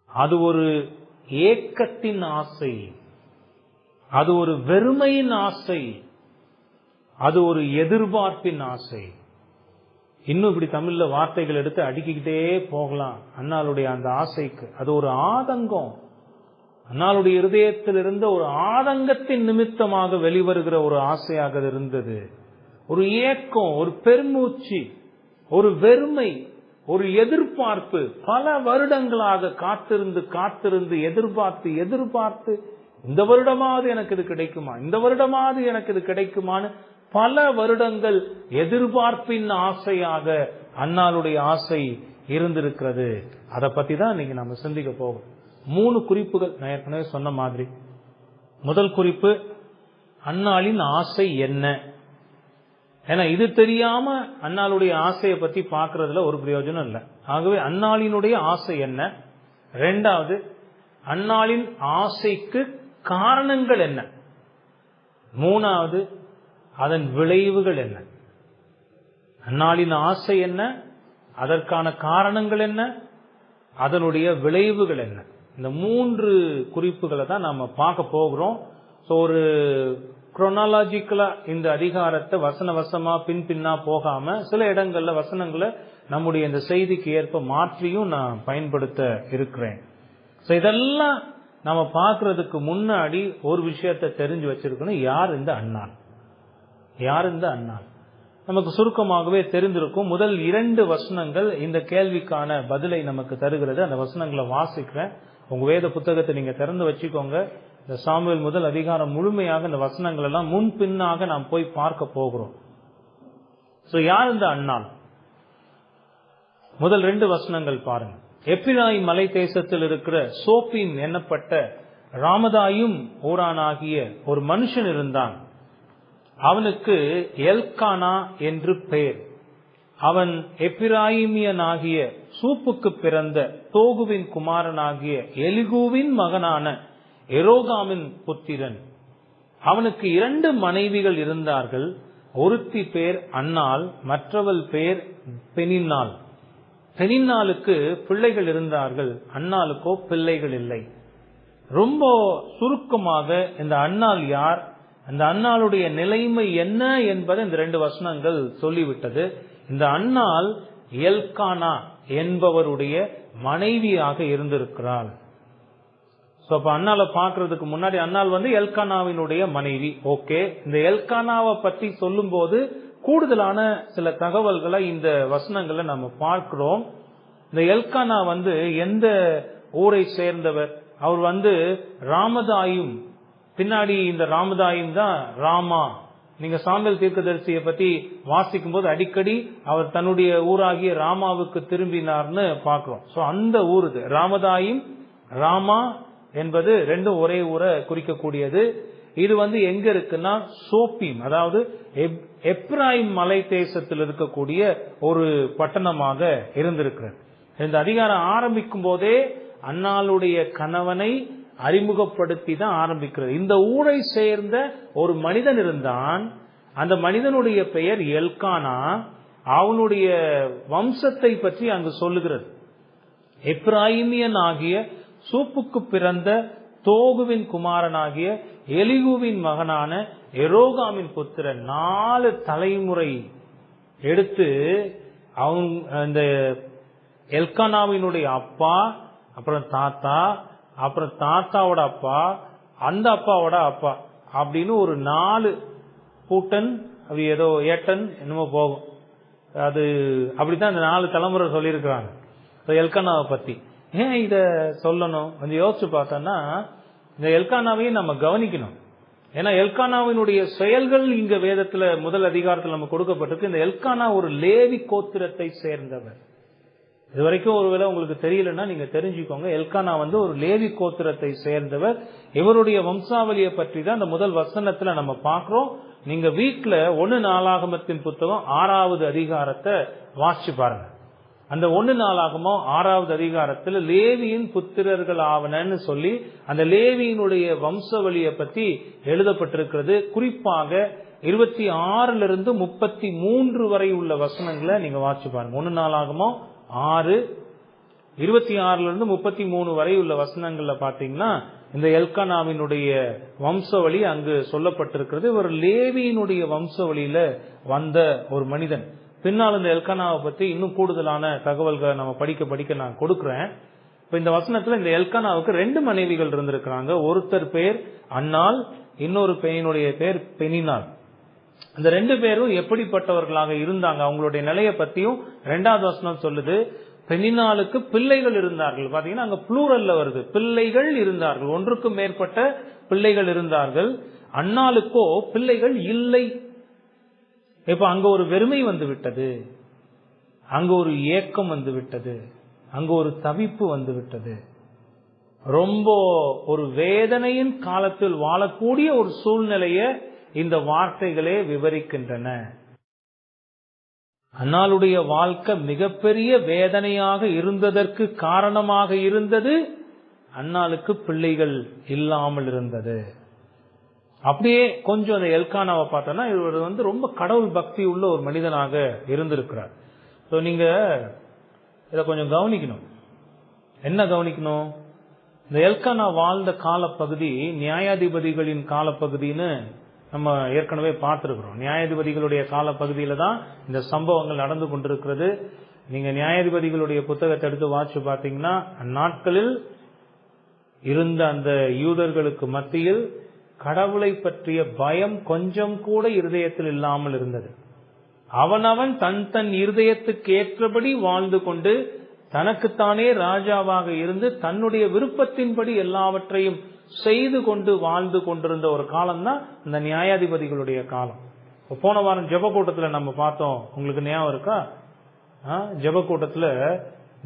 அது ஒரு ஏக்கத்தின் ஆசை, அது ஒரு வெறுமையின் ஆசை, அது ஒரு எதிர்பார்ப்பின் ஆசை. இன்னும் இப்படி தமிழ்ல வார்த்தைகள் எடுத்து அடுக்கிக்கிட்டே போகலாம். அன்னாளுடைய அந்த ஆசைக்கு அது ஒரு ஆதங்கம், அன்னாளுடைய இருதயத்தில் இருந்த ஒரு ஆதங்கத்தின் நிமித்தமாக வெளிவருகிற ஒரு ஆசையாக இருந்தது. ஒரு ஏக்கம், ஒரு பெருமூச்சு, ஒரு வெறுமை, ஒரு எதிர்பார்ப்பு. பல வருடங்களாக காத்திருந்து காத்திருந்து எதிர்பார்த்து இந்த வருடமாவது எனக்கு இது கிடைக்குமா, இந்த வருடமாவது எனக்கு இது கிடைக்குமான்னு பல வருடங்கள் எதிர்பார்ப்பின் ஆசையாக அன்னாளுடைய ஆசை இருந்திருக்கிறது. அதை பத்தி தான் இன்னைக்கு நம்ம சிந்திக்க போகும். 3 குறிப்புகள் நான் ஏற்கனவே சொன்ன மாதிரி. முதல் குறிப்பு, அன்னாளின் ஆசை என்ன? ஏன்னா இது தெரியாம அன்னாளுடைய ஆசையை பத்தி பார்க்கறதுல ஒரு பிரயோஜனம் இல்லை. ஆகவே அன்னாளினுடைய ஆசை என்ன? 2வது, அன்னாளின் ஆசைக்கு காரணங்கள் என்ன? 3வது, அதன் விளைவுகள் என்ன? அன்னாளின் ஆசை என்ன, அதற்கான காரணங்கள் என்ன, அதனுடைய விளைவுகள் என்ன? இந்த 3 குறிப்புகளை தான் நாம பார்க்க போகிறோம். ஒரு குரோனாலஜிக்கலா இந்த அதிகாரத்தை வசன வசமா பின்னா போகாம சில இடங்கள்ல வசனங்களை நம்முடைய இந்த செய்திக்கு ஏற்ப மாற்றியும் நான் பயன்படுத்த இருக்கிறேன். இதெல்லாம் நாம பார்க்கறதுக்கு முன்னாடி ஒரு விஷயத்தை தெரிஞ்சு வச்சிருக்கணும். யார் இந்த அன்னாள்? யார் இந்த அன்னாள்? நமக்கு சுருக்கமாகவே தெரிந்திருக்கும். முதல் 2 வசனங்கள் இந்த கேள்விக்கான பதிலை நமக்கு தருகிறது. அந்த வசனங்களை வாசிக்கிறேன். உங்க வேத புத்தகத்தை நீங்க திறந்து வச்சுக்கோங்க. இந்த சாமுவேல் முதல் அதிகாரம் முழுமையாக இந்த வசனங்கள் எல்லாம் முன்பின்னாக நாம் போய் பார்க்க போகிறோம். யார் இந்த அன்னாள்? முதல் 2 வசனங்கள் பாருங்க. எப்பிராயி மலை தேசத்தில் இருக்கிற சோப்பின் எண்ணப்பட்ட ராமதாயும் ஊரானாகிய ஒரு மனுஷன் இருந்தான். அவனுக்கு எல்கானா என்று பெயர். அவன் எப்பிராயிமியனாகிய சூப்புக்கு பிறந்த தோகுவின் குமாரனாகிய எலிகூவின் மகனான எரோகாமின் புத்திரன். அவனுக்கு 2 மனைவிகள் இருந்தார்கள். ஒருத்தி பேர் அன்னாள், மற்றவள் பேர் பெனின்னாள். பெனின்னாளுக்கு பிள்ளைகள் இருந்தார்கள், அன்னாளுக்கோ பிள்ளைகள் இல்லை. ரொம்ப சுருக்கமாக இந்த அன்னாள் யார், அந்த அன்னாளுடைய நிலைமை என்ன என்பதை இந்த 2 வசனங்கள் சொல்லிவிட்டது. இந்த அன்னாள் எல்கானா என்பவருடைய மனைவியாக இருந்திருக்கிறாள். அப்ப அன்னால பாக்குறதுக்கு முன்னாடி அன்னாள் எல்கானாவினுடைய மனைவி. ஓகே, இந்த எல்கானாவை பற்றி சொல்லும் போது கூடுதலான சில தகவல்களை இந்த வசனங்களை நம்ம பார்க்கிறோம். இந்த எல்கானா எந்த ஊரை சேர்ந்தவர்? அவர் ராமதாயும், பின்னாடி இந்த ராமதாயும் தான் ராமா. நீங்க சாமுவேல் தீர்க்கதரிசியை பத்தி வாசிக்கும் போது அடிக்கடி அவர் தன்னுடைய ஊராகிய ராமாவுக்கு திரும்பினார்னு பாக்குறோம். சோ அந்த ஊர் இது ராமதாயும் ராமா என்பது 2 ஒரே ஊரை குறிக்கக்கூடியது. இது எங்க இருக்குன்னா சோப்பீம், அதாவது எப்ராயிம் மலை தேசத்தில் இருக்கக்கூடிய ஒரு பட்டணமாக இருந்திருக்கிறது. இந்த அதிகாரம் ஆரம்பிக்கும் போதே அன்னாளுடைய கணவனை அறிமுகப்படுத்தி தான் ஆரம்பிக்கிறது. இந்த ஊரை சேர்ந்த ஒரு மனிதன் இருந்தான். அந்த மனிதனுடைய பெயர் எல்கானா. அவனுடைய வம்சத்தை பற்றி அங்கு சொல்லுகிறது. எப்ராயிமியன் ஆகிய சூப்புக்கு பிறந்த தோகுவின் குமாரனாகிய எலிகூவின் மகனான எரோகாமின் புத்திரன். 4 தலைமுறை எடுத்து இந்த எல்கானாவினுடைய அப்பா, அப்புறம் தாத்தா, அப்புறம் தாத்தாவோட அப்பா, அந்த அப்பாவோட அப்பா அப்படின்னு ஒரு 4 பூட்டன், அது ஏதோ ஏட்டன் என்னமோ போகும். அது அப்படித்தான் இந்த 4 தலைமுறை சொல்லியிருக்கிறாங்க எல்கானாவை பத்தி. ஏன் இத சொல்லணும் கொஞ்சம் யோசிச்சு பார்த்தோம்னா, இந்த எல்கானாவையும் நம்ம கவனிக்கணும். ஏன்னா எல்கானாவினுடைய செயல்கள் இங்க வேதத்துல முதல் அதிகாரத்தில் நம்ம கொடுக்கப்பட்டிருக்கு. இந்த எல்கானா ஒரு லேவி கோத்திரத்தை சேர்ந்தவர். இது வரைக்கும் ஒருவேளை உங்களுக்கு தெரியலன்னா நீங்க தெரிஞ்சுக்கோங்க. எல்கானா ஒரு லேவி கோத்திரத்தை சேர்ந்தவர். இவருடைய வம்சாவளியை பற்றி தான் இந்த முதல் வசனத்துல நம்ம பார்க்கிறோம். நீங்க வீட்டுல 1 நாளாகமத்தின் புத்தகம் 6வது அதிகாரத்தை வாசிச்சு பாருங்க. அந்த 1 நாளாகமம் 6வது அதிகாரத்துல லேவியின் புத்திரர்கள் ஆவனன்னு சொல்லி அந்த லேவியினுடைய வம்சவழியை பத்தி எழுதப்பட்டிருக்கிறது. குறிப்பாக 26 to 33 வரை உள்ள வசனங்களை நீங்க வாசிச்சு பாருங்க. 1 நாளாகமம் 6, 26 to 33 வரை உள்ள வசனங்கள்ல பாத்தீங்கன்னா இந்த எல்கானாவினுடைய வம்சவழி அங்கு சொல்லப்பட்டிருக்கிறது. ஒரு லேவியினுடைய வம்சவழியில வந்த ஒரு மனிதன். பின்னால் இந்த எல்கானாவை பத்தி இன்னும் கூடுதலான தகவல்களை நம்ம படிக்க நான் கொடுக்கிறேன். இப்ப இந்த வசனத்துல இந்த எல்கானாவுக்கு 2 மனைவிகள் இருந்திருக்கிறாங்க. ஒருத்தர் பேர் அன்னாள், இன்னொரு பெண்ணுடைய பேர் பெனின்னாள். இந்த 2 பேரும் எப்படிப்பட்டவர்களாக இருந்தாங்க, அவங்களுடைய நிலையை பத்தியும் 2வது வசனம் சொல்லுது. பெனின்னாளுக்கு பிள்ளைகள் இருந்தார்கள். பாத்தீங்கன்னா அங்க ப்ளூரல்ல வருது, பிள்ளைகள் இருந்தார்கள், ஒன்றுக்கும் மேற்பட்ட பிள்ளைகள் இருந்தார்கள். அன்னாளுக்கோ பிள்ளைகள் இல்லை. இப்ப அங்க ஒரு வெறுமை விட்டது, அங்க ஒரு ஏக்கம் விட்டது, அங்க ஒரு தவிப்பு விட்டது. ரொம்ப ஒரு வேதனையின் காலத்தில் வாழக்கூடிய ஒரு சூழ்நிலைய இந்த வார்த்தைகளே விவரிக்கின்றன. அன்னாளுடைய வாழ்க்கை மிகப்பெரிய வேதனையாக இருந்ததற்கு காரணமாக இருந்தது அன்னாளுக்கு பிள்ளைகள் இல்லாமல் இருந்தது. அப்படியே கொஞ்சம் அந்த எல்கானாவை பார்த்தோம்னா இவர் ரொம்ப கடவுள் பக்தி உள்ள ஒரு மனிதனாக இருந்திருக்கிறார். நீங்க இத கொஞ்சம் கவனிக்கணும். என்ன கவனிக்கணும்? இந்த எல்கானா வாழ்ந்த காலப்பகுதி நியாயாதிபதிகளின் காலப்பகுதின்னு நம்ம ஏற்கனவே பார்த்திருக்கிறோம். நியாயாதிபதிகளுடைய காலப்பகுதியில தான் இந்த சம்பவங்கள் நடந்து கொண்டிருக்கிறது. நீங்க நியாயாதிபதிகளுடைய புத்தகத்தை எடுத்து வாசிச்சு பார்த்தீங்கன்னா அந்நாட்களில் இருந்த அந்த யூதர்களுக்கு மத்தியில் கடவுளை பற்றிய பயம் கொஞ்சம் கூட இருதயத்தில் இல்லாமல் இருந்தது. அவனவன் தன் இருதயத்துக்கு ஏற்றபடி வாழ்ந்து கொண்டு தனக்குத்தானே ராஜாவாக இருந்து தன்னுடைய விருப்பத்தின்படி எல்லாவற்றையும் செய்து கொண்டு வாழ்ந்து கொண்டிருந்த ஒரு காலம் தான் இந்த நியாயாதிபதிகளுடைய காலம். போன வாரம் ஜெப கூட்டத்துல நம்ம பார்த்தோம், உங்களுக்கு ஞாபகம் இருக்கா? ஜெப கூட்டத்துல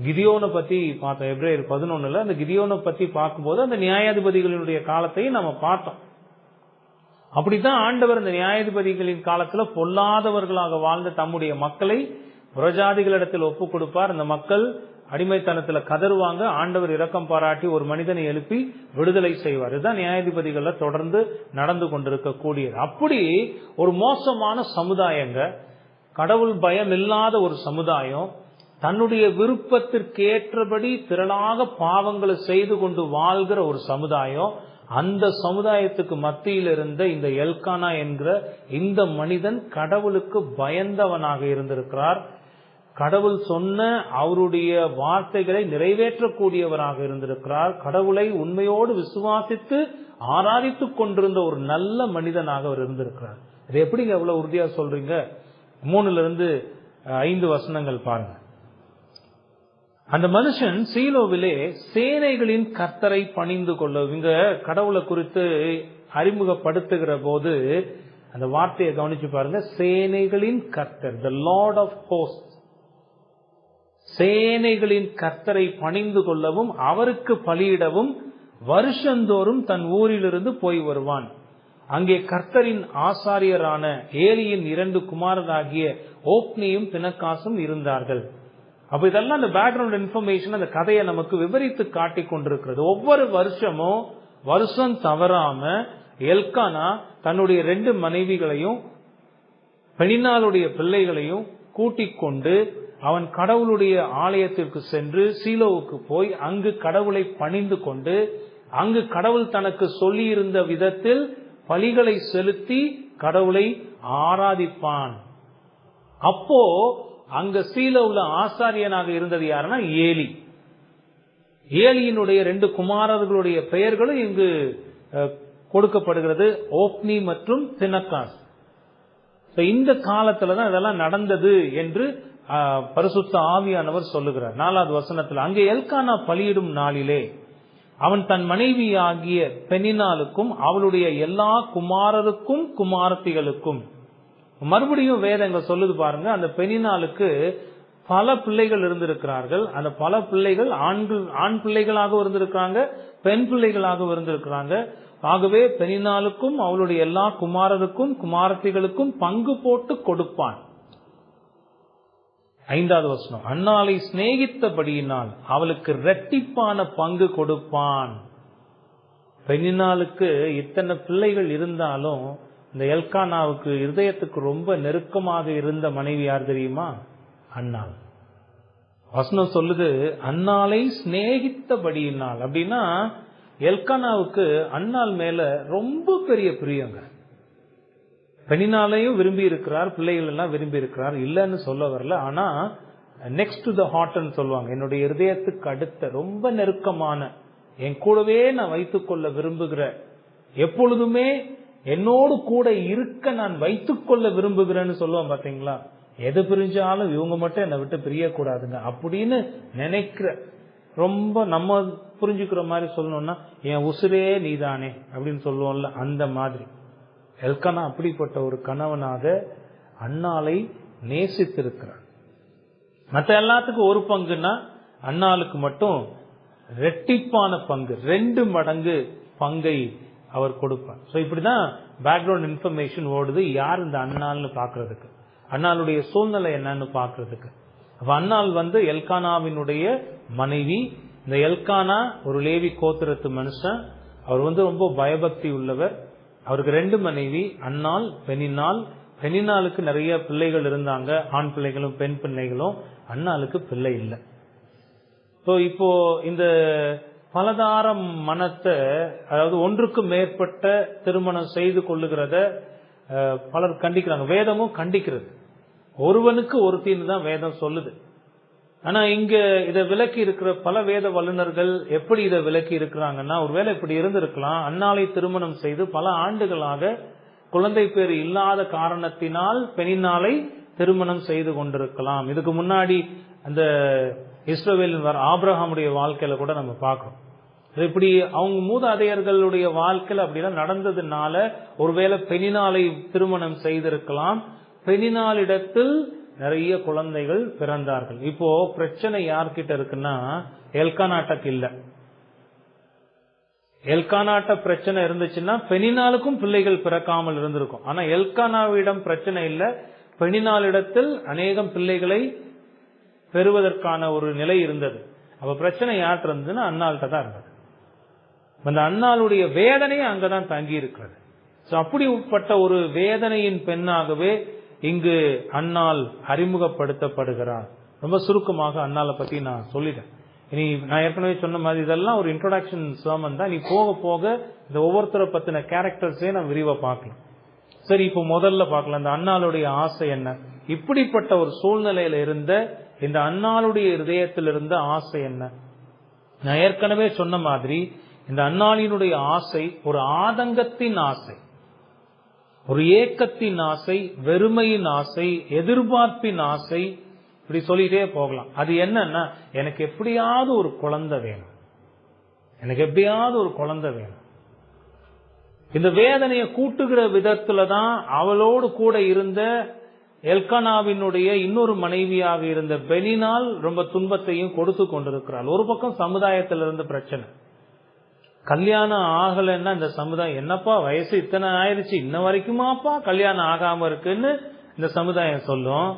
கிதியோனை பத்தி பார்த்தோம். எபிரேயர் 11 அந்த கிதியோனை பத்தி பார்க்கும்போது அந்த நியாயாதிபதிகளுடைய காலத்தையும் நம்ம பார்த்தோம். அப்படித்தான் ஆண்டவர் இந்த நியாயாதிபதிகளின் காலத்துல பொல்லாதவர்களாக வாழ்ந்த தம்முடைய மக்களை புறஜாதிகளிடத்தில் ஒப்பு கொடுப்பார். அந்த மக்கள் அடிமைத்தனத்துல கதறுவாங்க. ஆண்டவர் இரக்கம் பாராட்டி ஒரு மனிதனை எழுப்பி விடுதலை செய்வார். இதுதான் நியாயாதிபதிகள்ல தொடர்ந்து நடந்து கொண்டிருக்க கூடியது. அப்படி ஒரு மோசமான சமுதாயங்க, கடவுள் பயம் இல்லாத ஒரு சமுதாயம், தன்னுடைய விருப்பத்திற்கு ஏற்றபடி திரளாக பாவங்களை செய்து கொண்டு வாழ்கிற ஒரு சமுதாயம். அந்த சமுதாயத்துக்கு மத்தியில் இருந்த இந்த எல்கானா என்கிற இந்த மனிதன் கடவுளுக்கு பயந்தவனாக இருந்திருக்கிறார். கடவுள் சொன்ன அவருடைய வார்த்தைகளை நிறைவேற்றக்கூடியவராக இருந்திருக்கிறார். கடவுளை உண்மையோடு விசுவாசித்து ஆராதித்துக் கொண்டிருந்த ஒரு நல்ல மனிதனாக அவர் இருந்திருக்கிறார். இது எப்படிங்க எவ்வளவு உறுதியா சொல்றீங்க? 3-5 வசனங்கள் பாருங்க. அந்த மனுஷன் சீலோவிலே சேனைகளின் கர்த்தரை பணிந்து கொள்ள, இங்க கடவுளை குறித்து அறிமுகப்படுத்துகிற போது அந்த வார்த்தையை கவனிச்சு பாருங்க. சேனைகளின் கர்த்தர், the Lord of hosts, சேனைகளின் கர்த்தரை பணிந்து கொள்ளவும் அவருக்கு பலியிடவும் வருஷந்தோறும் தன் ஊரிலிருந்து போய் வருவான். அங்கே கர்த்தரின் ஆசாரியரான ஏலியின் 2 குமாரராகிய ஓப்னியும் பினகாசும் இருந்தார்கள். அப்ப இதெல்லாம் அந்த பேக்ரவுண்ட் இன்ஃபர்மேஷன், அந்த கதையை நமக்கு விவரித்து காட்டி கொண்டிருக்கிறது. ஒவ்வொரு வருஷமும் வருஷம் தவறாம எல்கானா தன்னுடைய 2 மனைவிகளையும் பெனின்னாளுடைய பிள்ளைகளையும் கூட்டிக் கொண்டு அவன் கடவுளுடைய ஆலயத்திற்கு சென்று சீலோவுக்கு போய் அங்கு கடவுளை பணிந்து கொண்டு அங்கு கடவுள் தனக்கு சொல்லி இருந்த விதத்தில் பலிகளை செலுத்தி கடவுளை ஆராதிப்பான். அப்போ அங்க சீலோவுல ஆசாரியனாக இருந்தது யாருன்னா ஏலி. ஏலியினுடைய 2 குமாரர்களுடைய பெயர்களும் இங்கு கொடுக்கப்படுகிறது, ஓப்னி மற்றும் பினகாஸ். இந்த காலத்துலதான் இதெல்லாம் நடந்தது என்று பரிசுத்த ஆவியானவர் சொல்லுகிறார். 4வது வசனத்தில், அங்கே எல்கானா பலியிடும் நாளிலே அவன் தன் மனைவி ஆகிய பெனின்னாளுக்கும் அவளுடைய எல்லா குமாரருக்கும் குமாரத்திகளுக்கும், மறுபடியும் வேதங்கள் சொல்லுது பாருங்க, அந்த பெனின்னாளுக்கு பல பிள்ளைகள் இருந்திருக்கிறார்கள். அந்த பல பிள்ளைகள் ஆண் பிள்ளைகளாக இருந்திருக்காங்க, பெண் பிள்ளைகளாக இருந்திருக்கிறாங்க. ஆகவே பெனின்னாளுக்கும் அவளுடைய எல்லா குமாரருக்கும் குமாரத்திகளுக்கும் பங்கு போட்டு கொடுப்பான். 5வது வசனம், அன்னாளை சிநேகித்தபடியினால் அவளுக்கு இரட்டிப்பான பங்கு கொடுப்பான். பெனின்னாளுக்கு இத்தனை பிள்ளைகள் இருந்தாலும் இந்த எல்கானாவுக்கு இருதயத்துக்கு ரொம்ப நெருக்கமாக இருந்த மனைவி யார் தெரியுமா? அன்னாள். வசனம் சொல்லுது அன்னாளை சிநேகித்தபடியினால். அப்படின்னா எல்கானாவுக்கு அன்னாள் மேல ரொம்ப பெரிய பிரியங்க. பெனின்னாலையும் விரும்பி இருக்கிறார், பிள்ளைகள் எல்லாம் விரும்பி இருக்கிறார், இல்லன்னு சொல்ல வரல. ஆனா நெக்ஸ்ட் டு த ஹார்ட்னு சொல்லுவாங்க, என்னுடைய இருதயத்துக்கு அடுத்த ரொம்ப நெருக்கமான, என் கூடவே நான் வைத்துக் கொள்ள விரும்புகிற, எப்பொழுதுமே என்னோடு கூட இருக்க நான் வைத்துக் கொள்ள விரும்புகிறேன்னு சொல்லுவான் பாத்தீங்களா. எது பிரிஞ்சாலும் இவங்க மட்டும் என்னை விட்டு பிரியக்கூடாதுங்க அப்படின்னு நினைக்கிற, ரொம்ப நம்ம புரிஞ்சுக்கிற மாதிரி சொல்லணும்னா என் உசுரே நீதானே அப்படின்னு சொல்லுவோம்ல, அந்த மாதிரி எல்கானா அப்படிப்பட்ட ஒரு கணவனாக அன்னாளை நேசித்திருக்கிறார். மற்ற எல்லாத்துக்கும் ஒரு பங்குன்னா அன்னாளுக்கு மட்டும் ரெட்டிப்பான பங்கு, 2 மடங்கு பங்கை அவர் கொடுப்பார். சோ இப்படிதான் பேக்ரவுண்ட் இன்ஃபர்மேஷன் ஓடுது. யார் இந்த அன்னாள்னு பாக்குறதுக்கு, அன்னாளுடைய சூழ்நிலை என்னன்னு பாக்குறதுக்கு. அப்ப அன்னாள் எல்கானாவினுடைய மனைவி. இந்த எல்கானா ஒரு லேவி கோத்திரத்து மனுஷன். அவர் ரொம்ப பயபக்தி உள்ளவர். அவருக்கு 2 மனைவி, அன்னாள், பெனின்னாள். பெனின்னாளுக்கு நிறைய பிள்ளைகள் இருந்தாங்க, ஆண் பிள்ளைகளும் பெண் பிள்ளைகளும். அன்னாளுக்கு பிள்ளை இல்லை. இப்போ இந்த பலதார மனத்தை, அதாவது ஒன்றுக்கு மேற்பட்ட திருமணம் செய்து கொள்ளுகிறத பலர் கண்டிக்கிறாங்க, வேதமும் கண்டிக்கிறது. ஒருவனுக்கு ஒருத்தின்னு தான் வேதம் சொல்லுது. ஆனா இங்க இதை விலக்கி இருக்கிற பல வேத வல்லுநர்கள் எப்படி இதை விலக்கி இருக்கிறாங்கன்னா, ஒருவேளை இப்படி இருந்திருக்கலாம், அன்னாளை திருமணம் செய்து பல ஆண்டுகளாக குழந்தை பேர் இல்லாத காரணத்தினால் பெனின்னாளை திருமணம் செய்து கொண்டிருக்கலாம். இதுக்கு முன்னாடி அந்த இஸ்ரவேலின் ஆபிரகாமுடைய வாழ்க்கையில கூட நம்ம பார்க்கிறோம். இப்படி அவங்க மூதாதையர்களுடைய வாழ்க்கையில அப்படிலாம் நடந்ததுனால ஒருவேளை பெனின்னாளை திருமணம் செய்திருக்கலாம். பெனின்னாளிடத்தில் நிறைய குழந்தைகள் பிறந்தார்கள். இப்போ பிரச்சனை யார்கிட்ட இருக்குன்னா எல்கானாட்டக்கு இல்ல. எல்கானாட்ட பிரச்சனை இருந்துச்சுன்னா பெனின்னாளுக்கும் பிள்ளைகள் பிறக்காமல் இருந்திருக்கும். ஆனா எல்கானாவிடம் பிரச்சனை இல்ல, பெண்ணினாளிடத்தில் அநேகம் பிள்ளைகளை பெறுவதற்கான ஒரு நிலை இருந்தது. அப்ப பிரச்சனை யார்கிட்ட இருந்ததுன்னா அன்னாள்கிட்ட தான் இருந்தது. அந்த அன்னாளுடைய வேதனையை அங்கதான் தங்கி இருக்கிறது. அப்படிப்பட்ட ஒரு வேதனையின் பெண்ணாகவே இங்கு அன்னாள் அறிமுகப்படுத்தப்படுகிறார். ரொம்ப சுருக்கமாக அன்னாளை பத்தி நான் சொல்லிட்டேன். இனி நான் ஏற்கனவே சொன்ன மாதிரி இதெல்லாம் ஒரு இன்ட்ரோடக்ஷன் சர்மன் தான். நீ போக போக இந்த ஒவ்வொருத்தரை பத்தின கேரக்டர்ஸே நான் விரிவா பார்க்கலாம். சரி, இப்போ முதல்ல பார்க்கலாம் இந்த அன்னாளுடைய ஆசை என்ன. இப்படிப்பட்ட ஒரு சூழ்நிலையில இருந்த இந்த அன்னாளுடைய இதயத்தில் இருந்த ஆசை என்ன. நான் ஏற்கனவே சொன்ன மாதிரி இந்த அன்னாளினுடைய ஆசை ஒரு ஆதங்கத்தின் ஆசை, ஒரு ஏக்கத்தின் ஆசை, வெறுமையின் ஆசை, எதிர்பார்ப்பின் ஆசை, இப்படி சொல்லிட்டே போகலாம். அது என்னன்னா, எனக்கு எப்படியாவது ஒரு குழந்தை வேணும், எனக்கு எப்படியாவது ஒரு குழந்தை வேணும். இந்த வேதனையை கூட்டுகிற விதத்துலதான் அவளோடு கூட இருந்த எல்கானாவினுடைய இன்னொரு மனைவியாக இருந்த பெனினால் ரொம்ப துன்பத்தையும் கொடுத்து கொண்டிருக்கிறாள். ஒரு பக்கம் சமுதாயத்திலிருந்து பிரச்சனை, கல்யாணம் ஆகலைன்னா இந்த சமுதாயம், என்னப்பா வயசு இத்தனை ஆயிடுச்சு இன்ன வரைக்குமாப்பா கல்யாணம் ஆகாம இருக்குன்னு இந்த சமுதாயம் சொல்லும்.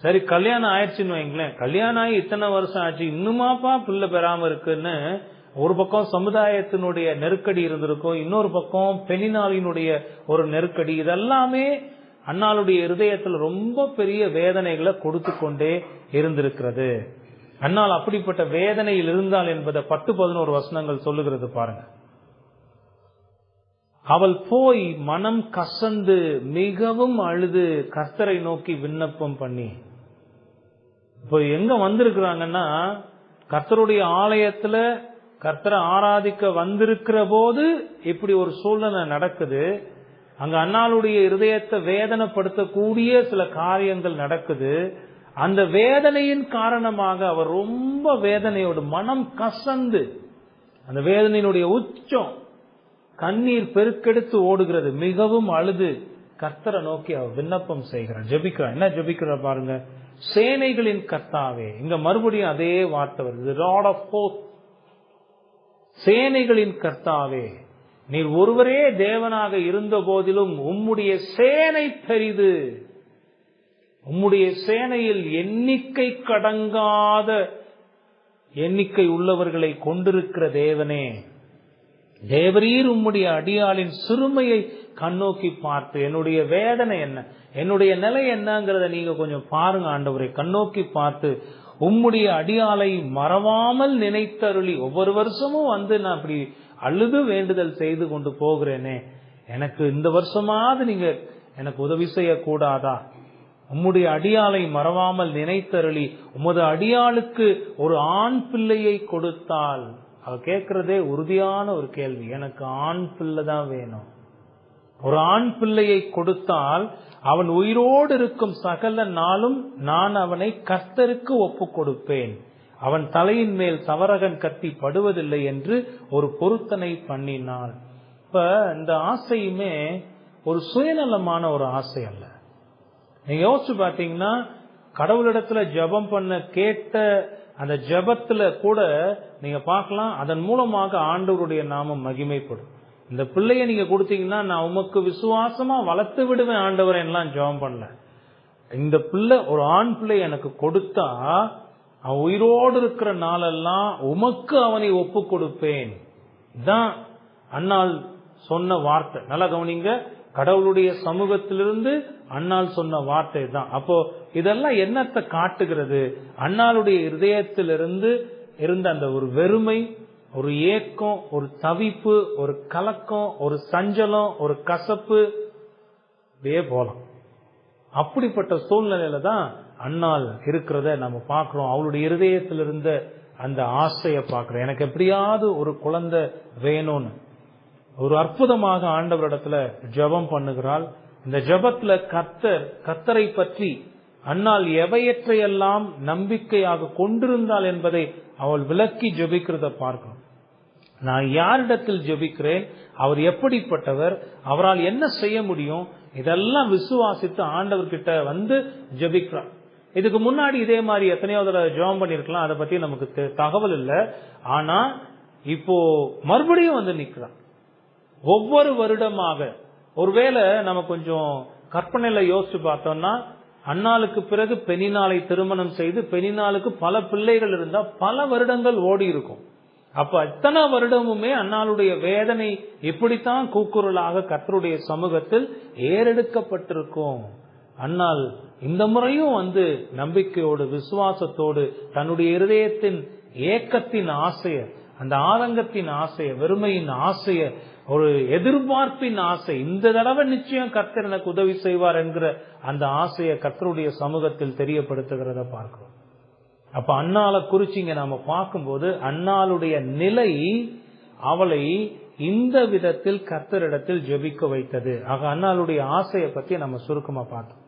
சரி, கல்யாணம் ஆயிடுச்சுன்னு வைங்களேன், கல்யாணம் ஆகி இத்தனை வருஷம் ஆச்சு இன்னுமாப்பா பிள்ளை பெறாம இருக்குன்னு ஒரு பக்கம் சமுதாயத்தினுடைய நெருக்கடி இருந்திருக்கும், இன்னொரு பக்கம் பெண்ணினாளினுடைய ஒரு நெருக்கடி. இதெல்லாமே அன்னாளுடைய இருதயத்தில் ரொம்ப பெரிய வேதனைகளை கொடுத்து கொண்டே இருந்திருக்கிறது. அன்னாள் அப்படிப்பட்ட வேதனையில் இருந்தாள் என்பதை 10-11 வசனங்கள் சொல்லுகிறது பாருங்க. அவள் போய் மனம் கசந்து மிகவும் அழுது கர்த்தரை நோக்கி விண்ணப்பம் பண்ணி. இப்போ எங்க வந்திருக்கிறாங்கன்னா, கர்த்தருடைய ஆலயத்துல கர்த்தரை ஆராதிக்க வந்திருக்கிற போது இப்படி ஒரு சூழ்நிலை நடக்குது. அங்க அன்னாளுடைய இருதயத்தை வேதனைப்படுத்தக்கூடிய சில காரியங்கள் நடக்குது. அந்த வேதனையின் காரணமாக அவர் ரொம்ப வேதனையோடு மனம் கசந்து, அந்த வேதனையினுடைய உச்சம், கண்ணீர் பெருக்கெடுத்து ஓடுகிறது, மிகவும் அழுது கர்த்தரை நோக்கி அவர் விண்ணப்பம் செய்கிறார், ஜெபிக்கிறார். என்ன ஜெபிக்கிறார் பாருங்க, சேனைகளின் கர்த்தாவே. இங்க மறுபடியும் அதே வார்த்தை வருது, லார்ட் ஆஃப் ஹோஸ்ட். சேனைகளின் கர்த்தாவே, நீர் ஒருவரே தேவனாக இருந்த போதிலும் உம்முடைய சேனை பெரிது, உம்முடைய சேனையில் எண்ணிக்கை கடங்காத எண்ணிக்கை உள்ளவர்களை கொண்டிருக்கிற தேவனே, தேவரீர் உம்முடைய அடியாளின் சிறுமையை கண்ணோக்கி பார்த்து என்னுடைய வேதனை என்ன, என்னுடைய நிலை என்னங்கிறத நீங்க கொஞ்சம் பாருங்க ஆண்டவரை, கண்ணோக்கி பார்த்து உம்முடைய அடியாளை மறவாமல் நினைத்தருளி. ஒவ்வொரு வருஷமும் வந்து நான் அப்படி அழுது வேண்டுதல் செய்து கொண்டு போகிறேனே, எனக்கு இந்த வருஷமாவது நீங்க எனக்கு உதவி செய்யக்கூடாதா? உம்முடைய அடியாளை மறவாமல் நினைத்தருளி உமது அடியாளுக்கு ஒரு ஆண் பிள்ளையை கொடுத்தால். அவ கேட்கிறதே உறுதியான ஒரு கேள்வி, எனக்கு ஆண் பிள்ளை தான் வேணும். ஒரு ஆண் பிள்ளையை கொடுத்தால் அவன் உயிரோடு இருக்கும் சகல நாளும் நான் அவனை கர்த்தருக்கு ஒப்பு கொடுப்பேன், அவன் தலையின் மேல் சவரகன் கத்தி படுவதில்லை என்று ஒரு பொருத்தனை பண்ணினாள். இப்ப இந்த ஆசையுமே ஒரு சுயநலமான ஒரு ஆசை அல்ல. நீங்க யோசிச்சு பாத்தீங்கன்னா, கடவுளிடத்துல ஜெபம் பண்ண கேட்ட அந்த ஜெபத்துல கூட நீங்க பார்க்கலாம், அதன் மூலமாக ஆண்டவருடைய நாமம் மகிமைப்படும். இந்த பிள்ளைய நீங்க கொடுத்தீங்கன்னா நான் உமக்கு விசுவாசமா வளர்த்து விடுவேன் ஆண்டவர் எல்லாம் ஜெபம் பண்ணல. இந்த பிள்ளை ஒரு ஆண் பிள்ளை எனக்கு கொடுத்தா அவன் உயிரோடு இருக்கிற நாளெல்லாம் உமக்கு அவனை ஒப்பு கொடுப்பேன். இதான் அன்னாள் சொன்ன வார்த்தை. நல்லா கவனிங்க, கடவுளுடைய சமூகத்திலிருந்து அன்னாள் சொன்ன வார்த்தை தான். அப்போ இதெல்லாம் என்னத்தை காட்டுகிறது? அன்னாளுடைய இதயத்திலிருந்து இருந்த அந்த ஒரு வெறுமை, ஒரு ஏக்கம், ஒரு தவிப்பு, ஒரு கலக்கம், ஒரு சஞ்சலம், ஒரு கசப்பு, இதே போலாம். அப்படிப்பட்ட சூழ்நிலையில தான் அன்னாள் இருக்கிறத நம்ம பார்க்கிறோம். அவளுடைய இருதயத்தில் இருந்த அந்த ஆசையை பார்க்கிறோம், எனக்கு எப்படியாவது ஒரு குழந்தை வேணும்னு. ஒரு அற்புதமாக ஆண்டவரிடத்துல ஜெபம் பண்ணுகிறாள். இந்த ஜெபத்துல கர்த்தரை பற்றி அன்னாள் எவையற்றையெல்லாம் நம்பிக்கையாக கொண்டிருந்தாள் என்பதை அவள் விளக்கி ஜெபிக்கிறத பார்க்கிறோம். நான் யாரிடத்தில் ஜெபிக்கிறேன், அவர் எப்படிப்பட்டவர், அவரால் என்ன செய்ய முடியும், இதெல்லாம் விசுவாசித்து ஆண்டவர்கிட்ட வந்து ஜெபிக்கிறார். இதுக்கு முன்னாடி இதே மாதிரி எத்தனையோ தடவை ஜெபம் பண்ணிருக்கலாம், அதை பத்தி நமக்கு தகவல் இல்லை. ஆனா இப்போ மறுபடியும் வந்து நிக்கிறார். ஒவ்வொரு வருடமாக, ஒருவேளை நம்ம கொஞ்சம் கற்பனையில யோசிச்சு பார்த்தோம்னா, அன்னாளுக்கு பிறகு பெனினாலை திருமணம் செய்து பெனினாலுக்கு பல பிள்ளைகள் இருந்தா பல வருடங்கள் ஓடி இருக்கும். அப்ப அத்தனை வருடமுமே அன்னாளுடைய வேதனை இப்படித்தான் கூக்குரலாக கர்த்தருடைய சமூகத்தில் ஏறெடுக்கப்பட்டிருக்கும். அன்னாள் இந்த முறையும் நம்பிக்கையோடு விசுவாசத்தோடு தன்னுடைய இருதயத்தின் ஏக்கத்தின் ஆசைய, அந்த ஆதங்கத்தின் ஆசைய, வெறுமையின் ஆசைய, ஒரு எதிர்பார்ப்பின் ஆசை, இந்த தடவை நிச்சயம் கர்த்தர் எனக்கு உதவி செய்வார் என்கிற அந்த ஆசையை கர்த்தருடைய சமூகத்தில் தெரியப்படுத்துகிறத பார்க்கிறோம். அப்ப அன்னாளை குறிச்சு இங்க நாம பார்க்கும்போது அன்னாளுடைய நிலை அவளை இந்த விதத்தில் கர்த்தரிடத்தில் ஜெபிக்க வைத்தது. ஆக அன்னாளுடைய ஆசையை பத்தி நம்ம சுருக்கமா பார்த்தோம்.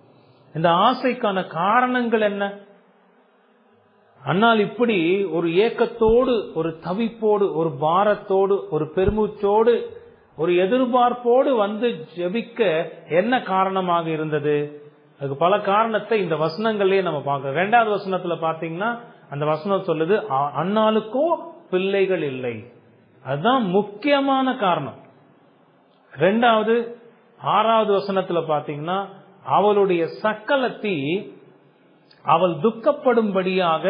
இந்த ஆசைக்கான காரணங்கள் என்ன? அன்னாள் இப்படி ஒரு ஏக்கத்தோடு, ஒரு தவிப்போடு, ஒரு பாரத்தோடு, ஒரு பெருமூச்சோடு, ஒரு எதிர்பார்ப்போடு ஜெபிக்க என்ன காரணமாக இருந்தது? அதுக்கு பல காரணத்தை இந்த வசனங்களே நம்ம பார்க்கிறோம். 2வது வசனத்துல பாத்தீங்கன்னா அந்த வசனம் சொல்லுது, அன்னாளுக்கோ பிள்ளைகள் இல்லை. அதுதான் முக்கியமான காரணம். 2வது 6வது வசனத்துல பாத்தீங்கன்னா அவளுடைய சக்கலத்தி அவள் துக்கப்படும்படியாக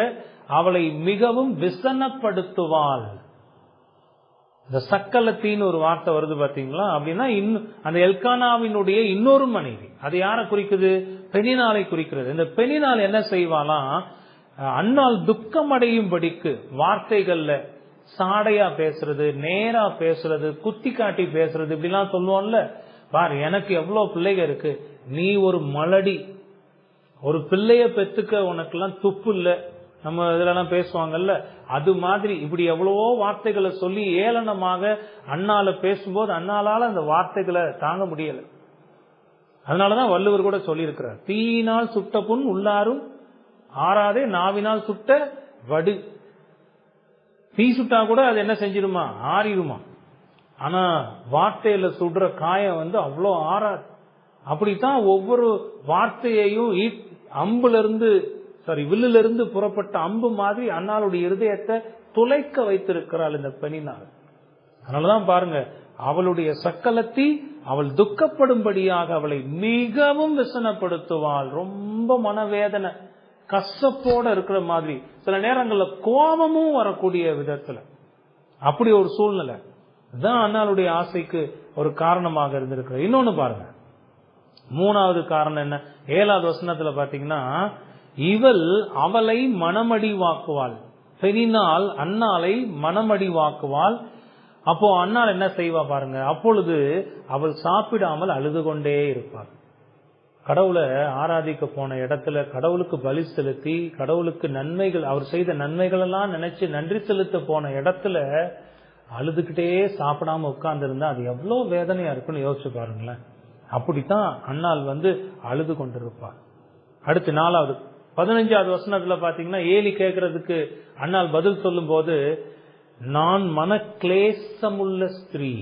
அவளை மிகவும் விசனப்படுத்துவாள். இந்த சக்கலத்தின்னு ஒரு வார்த்தை வருது பாத்தீங்களா? அப்படின்னா அந்த எல்கானாவினுடைய இன்னொரு மனைவி. அது யாரை குறிக்குது? பெனினாலை குறிக்கிறது. இந்த பெனினாள் என்ன செய்வாளாம்? அன்னாள் துக்கம் அடையும்படிக்கு வார்த்தைகள்ல சாடையா பேசுறது, நேரா பேசுறது, குத்தி காட்டி பேசுறது, இப்படிலாம் சொல்லுவோம்ல. பாரு, எனக்கு எவ்வளவு பிள்ளைங்க இருக்கு, நீ ஒரு மலடி, ஒரு பிள்ளைய பெத்துக்க உனக்கு எல்லாம் துப்பு இல்ல, நம்ம இதெல்லாம் பேசுவாங்கல்ல, அது மாதிரி இப்படி எவ்வளவோ வார்த்தைகளை சொல்லி ஏளனமாக அண்ணால பேசும்போது அண்ணாலால அந்த வார்த்தைகளை தாங்க முடியல. அதனாலதான் வள்ளுவர் கூட சொல்லி இருக்கிறார், தீயினால் சுட்ட புண் உள்ளாரும் ஆறாதே, நாவினால் சுட்ட வடு. தீ சுட்டா கூட அது என்ன செஞ்சிருமா? ஆறிடுமா. ஆனா வார்த்தையில சுடுற காயம் அவ்வளோ ஆறாது. அப்படித்தான் ஒவ்வொரு வார்த்தையையும் வில்லுல இருந்து புறப்பட்ட அம்பு மாதிரி அன்னாளுடைய இருதயத்தை துளைக்க வைத்திருக்கிறாள் இந்த பெண்ணினால். அதனாலதான் பாருங்க, அவளுடைய சக்கலத்தி அவள் துக்கப்படும்படியாக அவளை மிகவும் விசனப்படுத்துவாள். ரொம்ப மனவேதனை, கசப்போட இருக்கிற மாதிரி, சில நேரங்கள்ல கோபமும் வரக்கூடிய விதத்துல, அப்படி ஒரு சூழ்நிலை தான் அன்னாளுடைய ஆசைக்கு ஒரு காரணமாக இருந்திருக்கிறது. இன்னொன்னு பாருங்க, 3வது காரணம் என்ன? 7வது வசனத்துல பாத்தீங்கன்னா, இவள் அவளை மனமடிவாக்குவாள். பெண்ணினால் அன்னாளை மனமடிவாக்குவாள். அப்போ அன்னாள் என்ன செய்வா பாருங்க, அப்பொழுது அவள் சாப்பிடாமல் அழுது கொண்டே இருப்பாள். கடவுளை ஆராதிக்க போன இடத்துல, கடவுளுக்கு பலி செலுத்தி, கடவுளுக்கு நன்மைகள், அவர் செய்த நன்மைகள் எல்லாம் நினைச்சு நன்றி செலுத்த போன இடத்துல அழுதுகிட்டே சாப்பிடாம உட்கார்ந்து இருந்தா அது எவ்வளவு வேதனையா இருக்குன்னு யோசிச்சு பாருங்களேன். அப்படித்தான் அன்னாள் அழுது கொண்டிருப்பாள். அடுத்து 4வது 15வது வசனத்துல பாத்தீங்கன்னா, ஏலி கேட்கறதுக்கு அன்னாள் பதில் சொல்லும் போது, நான் மனக்லேசமுள்ள ஸ்திரீ,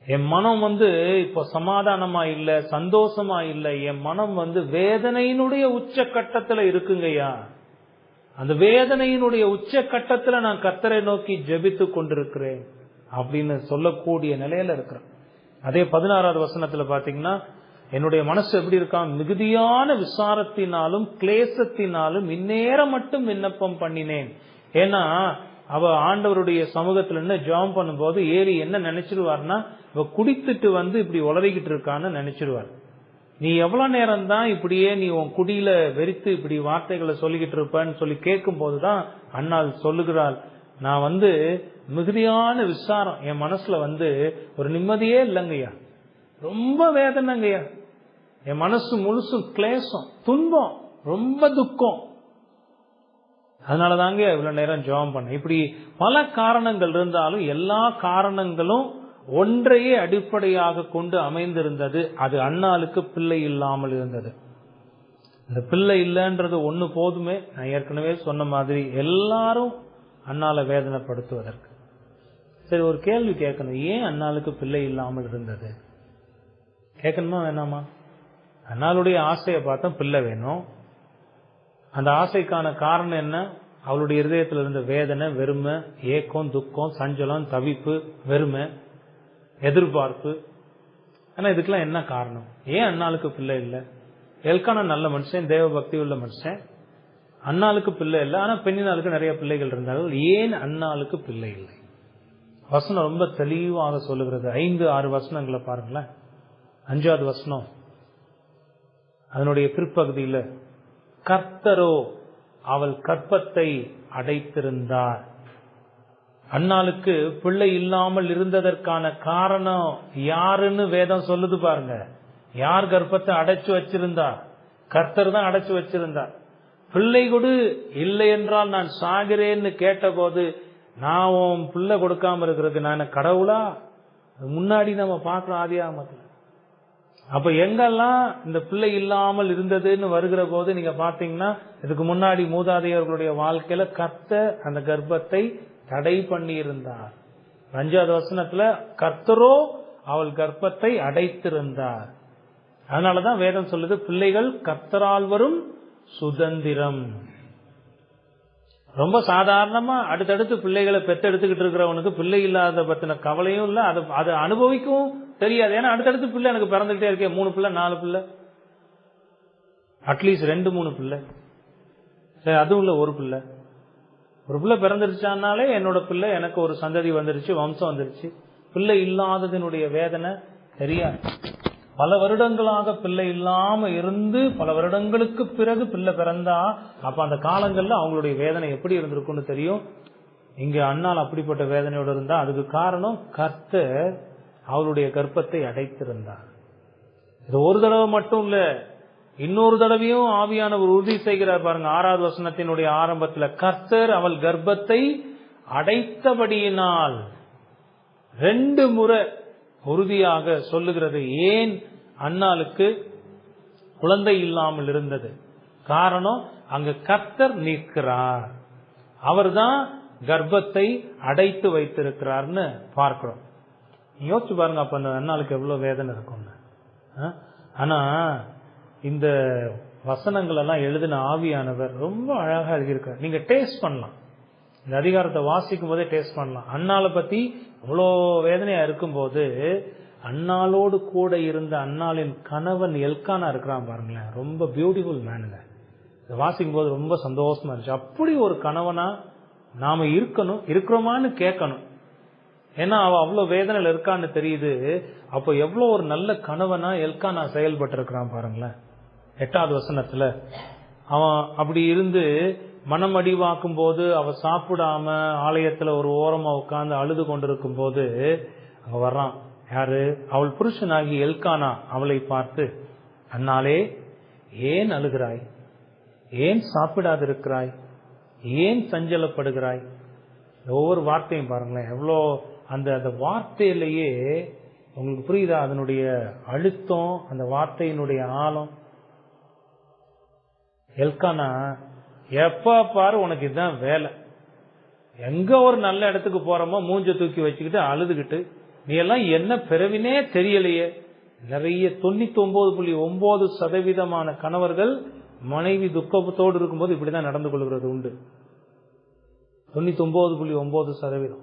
என் மனம் இப்போ சமாதானமா இல்ல, சந்தோஷமா இல்ல, என் மனம் வேதனையினுடைய உச்சக்கட்டத்துல இருக்குங்கய்யா. அந்த வேதனையினுடைய உச்சக்கட்டத்துல நான் கர்த்தரை நோக்கி ஜெபித்து கொண்டிருக்கிறேன் அப்படின்னு சொல்லக்கூடிய நிலையில இருக்கிறேன். அதே 16வது வசனத்துல பாத்தீங்கன்னா, என்னுடைய மனசு எப்படி இருக்கான், மிகுதியான விசாரத்தினாலும் கிளேசத்தினாலும் இந்நேரம் மட்டும் விண்ணப்பம் பண்ணினேன். ஏன்னா அவ ஆண்டவருடைய சமூகத்துல ஜெபம் பண்ணும்போது ஏலி என்ன நினைச்சிருவார்னா, இவ குடித்துட்டு இப்படி உளறிக்கிட்டு இருக்கான்னு நினைச்சிருவார். நீ எவ்வளவு நேரம் தான் இப்படியே நீ உன் குடியில வெறித்து இப்படி வார்த்தைகளை சொல்லிக்கிட்டு இருப்பன்னு சொல்லி கேட்கும் போதுதான் அன்னாள் சொல்லுகிறாள், நான் மிகுதியான விசாரம், என் மனசுல ஒரு நிம்மதியே இல்லைங்கய்யா, ரொம்ப வேதனைங்கய்யா, என் மனசு முழுசும் கிளேசம், துன்பம், ரொம்ப துக்கம், அதனாலதாங்க இவ்வளவு நேரம் ஜெபம் பண்ண. இப்படி பல காரணங்கள் இருந்தாலும் எல்லா காரணங்களும் ஒன்றையே அடிப்படையாக கொண்டு அமைந்திருந்தது. அது அன்னாளுக்கு பிள்ளை இல்லாமல் இருந்தது. இந்த பிள்ளை இல்லைன்றது ஒண்ணு போதுமே. நான் ஏற்கனவே சொன்ன மாதிரி எல்லாரும் அன்னாளை வேதனைப்படுத்துவதற்கு. சரி, ஒரு கேள்வி கேட்கணும், ஏன் அன்னாளுக்கு பிள்ளை இல்லாமல் இருந்தது? கேட்கணுமா வேணாமா? அன்னாளுடைய ஆசையை பார்த்தா பிள்ளை வேணும். அந்த ஆசைக்கான காரணம் என்ன? அவளுடைய இருதயத்தில் இருந்த வேதனை, வெறுமை, ஏக்கம், துக்கம், சஞ்சலம், தவிப்பு, வெறுமை, எதிர்பார்ப்பு. ஆனா இதுக்கெல்லாம் என்ன காரணம்? ஏன் அன்னாளுக்கு பிள்ளை இல்லை? எல்கானா நல்ல மனுஷன், தேவ பக்தி உள்ள மனுஷன். அன்னாளுக்கு பிள்ளை இல்லை, ஆனா பெண்ணினாளுக்கு நிறைய பிள்ளைகள் இருந்தார்கள். ஏன் அன்னாளுக்கு பிள்ளை இல்லை? வசனம் ரொம்ப தெளிவாக சொல்லுகிறது. 5-6 வசனங்களை பாருங்களேன். 5வது வசனம், அதனுடைய பிற்பகுதியில, கர்த்தரோ அவள் கர்ப்பத்தை அடைத்திருந்தார். அன்னாளுக்கு பிள்ளை இல்லாமல் இருந்ததற்கான காரணம் யாருன்னு வேதம் சொல்லுது பாருங்க. யார் கர்ப்பத்தை அடைச்சு வச்சிருந்தா? கர்த்தர் தான் அடைச்சு வச்சிருந்தார். பிள்ளை கொடு, இல்லை என்றால் நான் சாகிறேன்னு கேட்ட போது, நான் உன் பிள்ளை கொடுக்காம இருக்கிறதுக்கு நான் கடவுளா? முன்னாடி நம்ம பார்க்கிறோம் ஆதியாகமத்துல. அப்ப எங்கெல்லாம் இந்த பிள்ளை இல்லாமல் இருந்ததுன்னு வருகிற போது நீங்க பாத்தீங்கன்னா, இதுக்கு முன்னாடி மூதாதையர்களுடைய வாழ்க்கையில கர்த்தர் அந்த கர்ப்பத்தை தடை பண்ணி இருந்தார். 5வது வசனத்துல கர்த்தரோ அவள் கர்ப்பத்தை அடைத்திருந்தார். அதனாலதான் வேதம் சொல்லுது, பிள்ளைகள் கர்த்தரால் வரும் சுதந்திரம். ரொம்ப சாதாரணமா அடுத்தடுத்து பிள்ளைகளை பெத்தெடுத்துக்கிட்டு இருக்கிறவனுக்கு பிள்ளை இல்லாத பத்தின கவலையும் இல்ல, அதை அனுபவிக்கவும் தெரியாது. ஏன்னா அடுத்தடுத்து பிள்ளை எனக்கு பிறந்துகிட்டே இருக்கேன். 3 பிள்ளை 4 பிள்ளை, அட்லீஸ்ட் 2-3 பிள்ளை, சரி அதுவும் இல்ல ஒரு பிள்ளை பிறந்துருச்சானாலே என்னோட பிள்ளை, எனக்கு ஒரு சந்ததி வந்துருச்சு, வம்சம் வந்துருச்சு. பிள்ளை இல்லாததனுடைய வேதனை தெரியாது. பல வருடங்களாக பிள்ளை இல்லாம இருந்து பல வருடங்களுக்கு பிறகு பிள்ளை பிறந்தா அப்ப அந்த காலங்கள்ல அவங்களுடைய வேதனை எப்படி இருந்திருக்கும்னு தெரியும். இங்க அன்னாள் அப்படிப்பட்ட வேதனையோடு இருந்தா அதுக்கு காரணம் கர்த்தர் அவளுடைய கர்ப்பத்தை அடைத்திருந்தார். இது ஒரு தடவை மட்டும் இல்ல, இன்னொரு தடவையும் ஆவியானவர் உறுதி செய்கிறார் பாருங்க. 6வது வசனத்தினுடைய ஆரம்பத்துல, கர்த்தர் அவள் கர்ப்பத்தை அடைத்தபடியினால் 2 முறை உறுதியாக சொல்லுகிறது. ஏன் அன்னாளுக்கு குழந்தை இல்லாமல் இருந்தது? காரணம், அங்க கர்த்தர் நிற்கிறார், அவர்தான் கர்ப்பத்தை அடைத்து வைத்திருக்கிறார்னு பார்க்கிறோம். யோசிச்சு பாருங்க, அப்ப அந்த அன்னாளுக்கு எவ்வளவு வேதனை இருக்கும்னு. ஆனா இந்த வசனங்கள் எல்லாம் எழுதின ஆவியானவர் ரொம்ப அழகா எழுதியிருக்கார். நீங்க டேஸ்ட் பண்ணலாம், இந்த அதிகாரத்தை வாசிக்கும் போதே டேஸ்ட் பண்ணலாம். அன்னாளை பத்தி அவ்வளோ வேதனையா இருக்கும்போது, அன்னாளோடு கூட இருந்த அன்னாளின் கணவன் எல்கானா இருக்கிறான் பாருங்களேன், ரொம்ப பியூட்டிஃபுல் மேனுங்க. வாசிக்கும் போது ரொம்ப சந்தோஷமா இருந்துச்சு. அப்படி ஒரு கணவனா நாம இருக்கிறோமான்னு கேட்கணும். ஏன்னா அவ அவ்வளவு வேதனையில இருக்கான்னு தெரியுது. அப்ப எவ்வளவு ஒரு நல்ல கணவனா எல்கானா செயல்பட்டு இருக்கிறான் பாருங்களேன். 8வது வசனத்துல, அவன் அப்படி இருந்து மனம் அடிவாக்கும் போது, அவ சாப்பிடாம ஆலயத்துல ஒரு ஓரமா உட்கார்ந்து அழுது கொண்டிருக்கும் போது அங்க வர்றான். யாரு? அவள் புருஷனாகி எல்கானா அவளை பார்த்து, அன்னாளே ஏன் அழுகிறாய்? ஏன் சாப்பிடாதிருக்கிறாய்? ஏன் சஞ்சலப்படுகிறாய்? ஒவ்வொரு வார்த்தையும் பாருங்களேன், எவ்வளோ அந்த வார்த்தையிலேயே உங்களுக்கு புரியுதா அதனுடைய அழுத்தம், அந்த வார்த்தையினுடைய ஆழம். எல்கானா, எப்ப பாரு உனக்கு இதுதான் வேலை, எங்க ஒரு நல்ல இடத்துக்கு போறோமோ மூஞ்ச தூக்கி வச்சுக்கிட்டு அழுதுகிட்டு, நீ எல்லாம் என்ன பிறவினே தெரியலையே. நிறைய 99.9% கணவர்கள் மனைவி துக்கத்தோடு இருக்கும்போது இப்படிதான் நடந்து கொள்கிறது உண்டு. 99.9%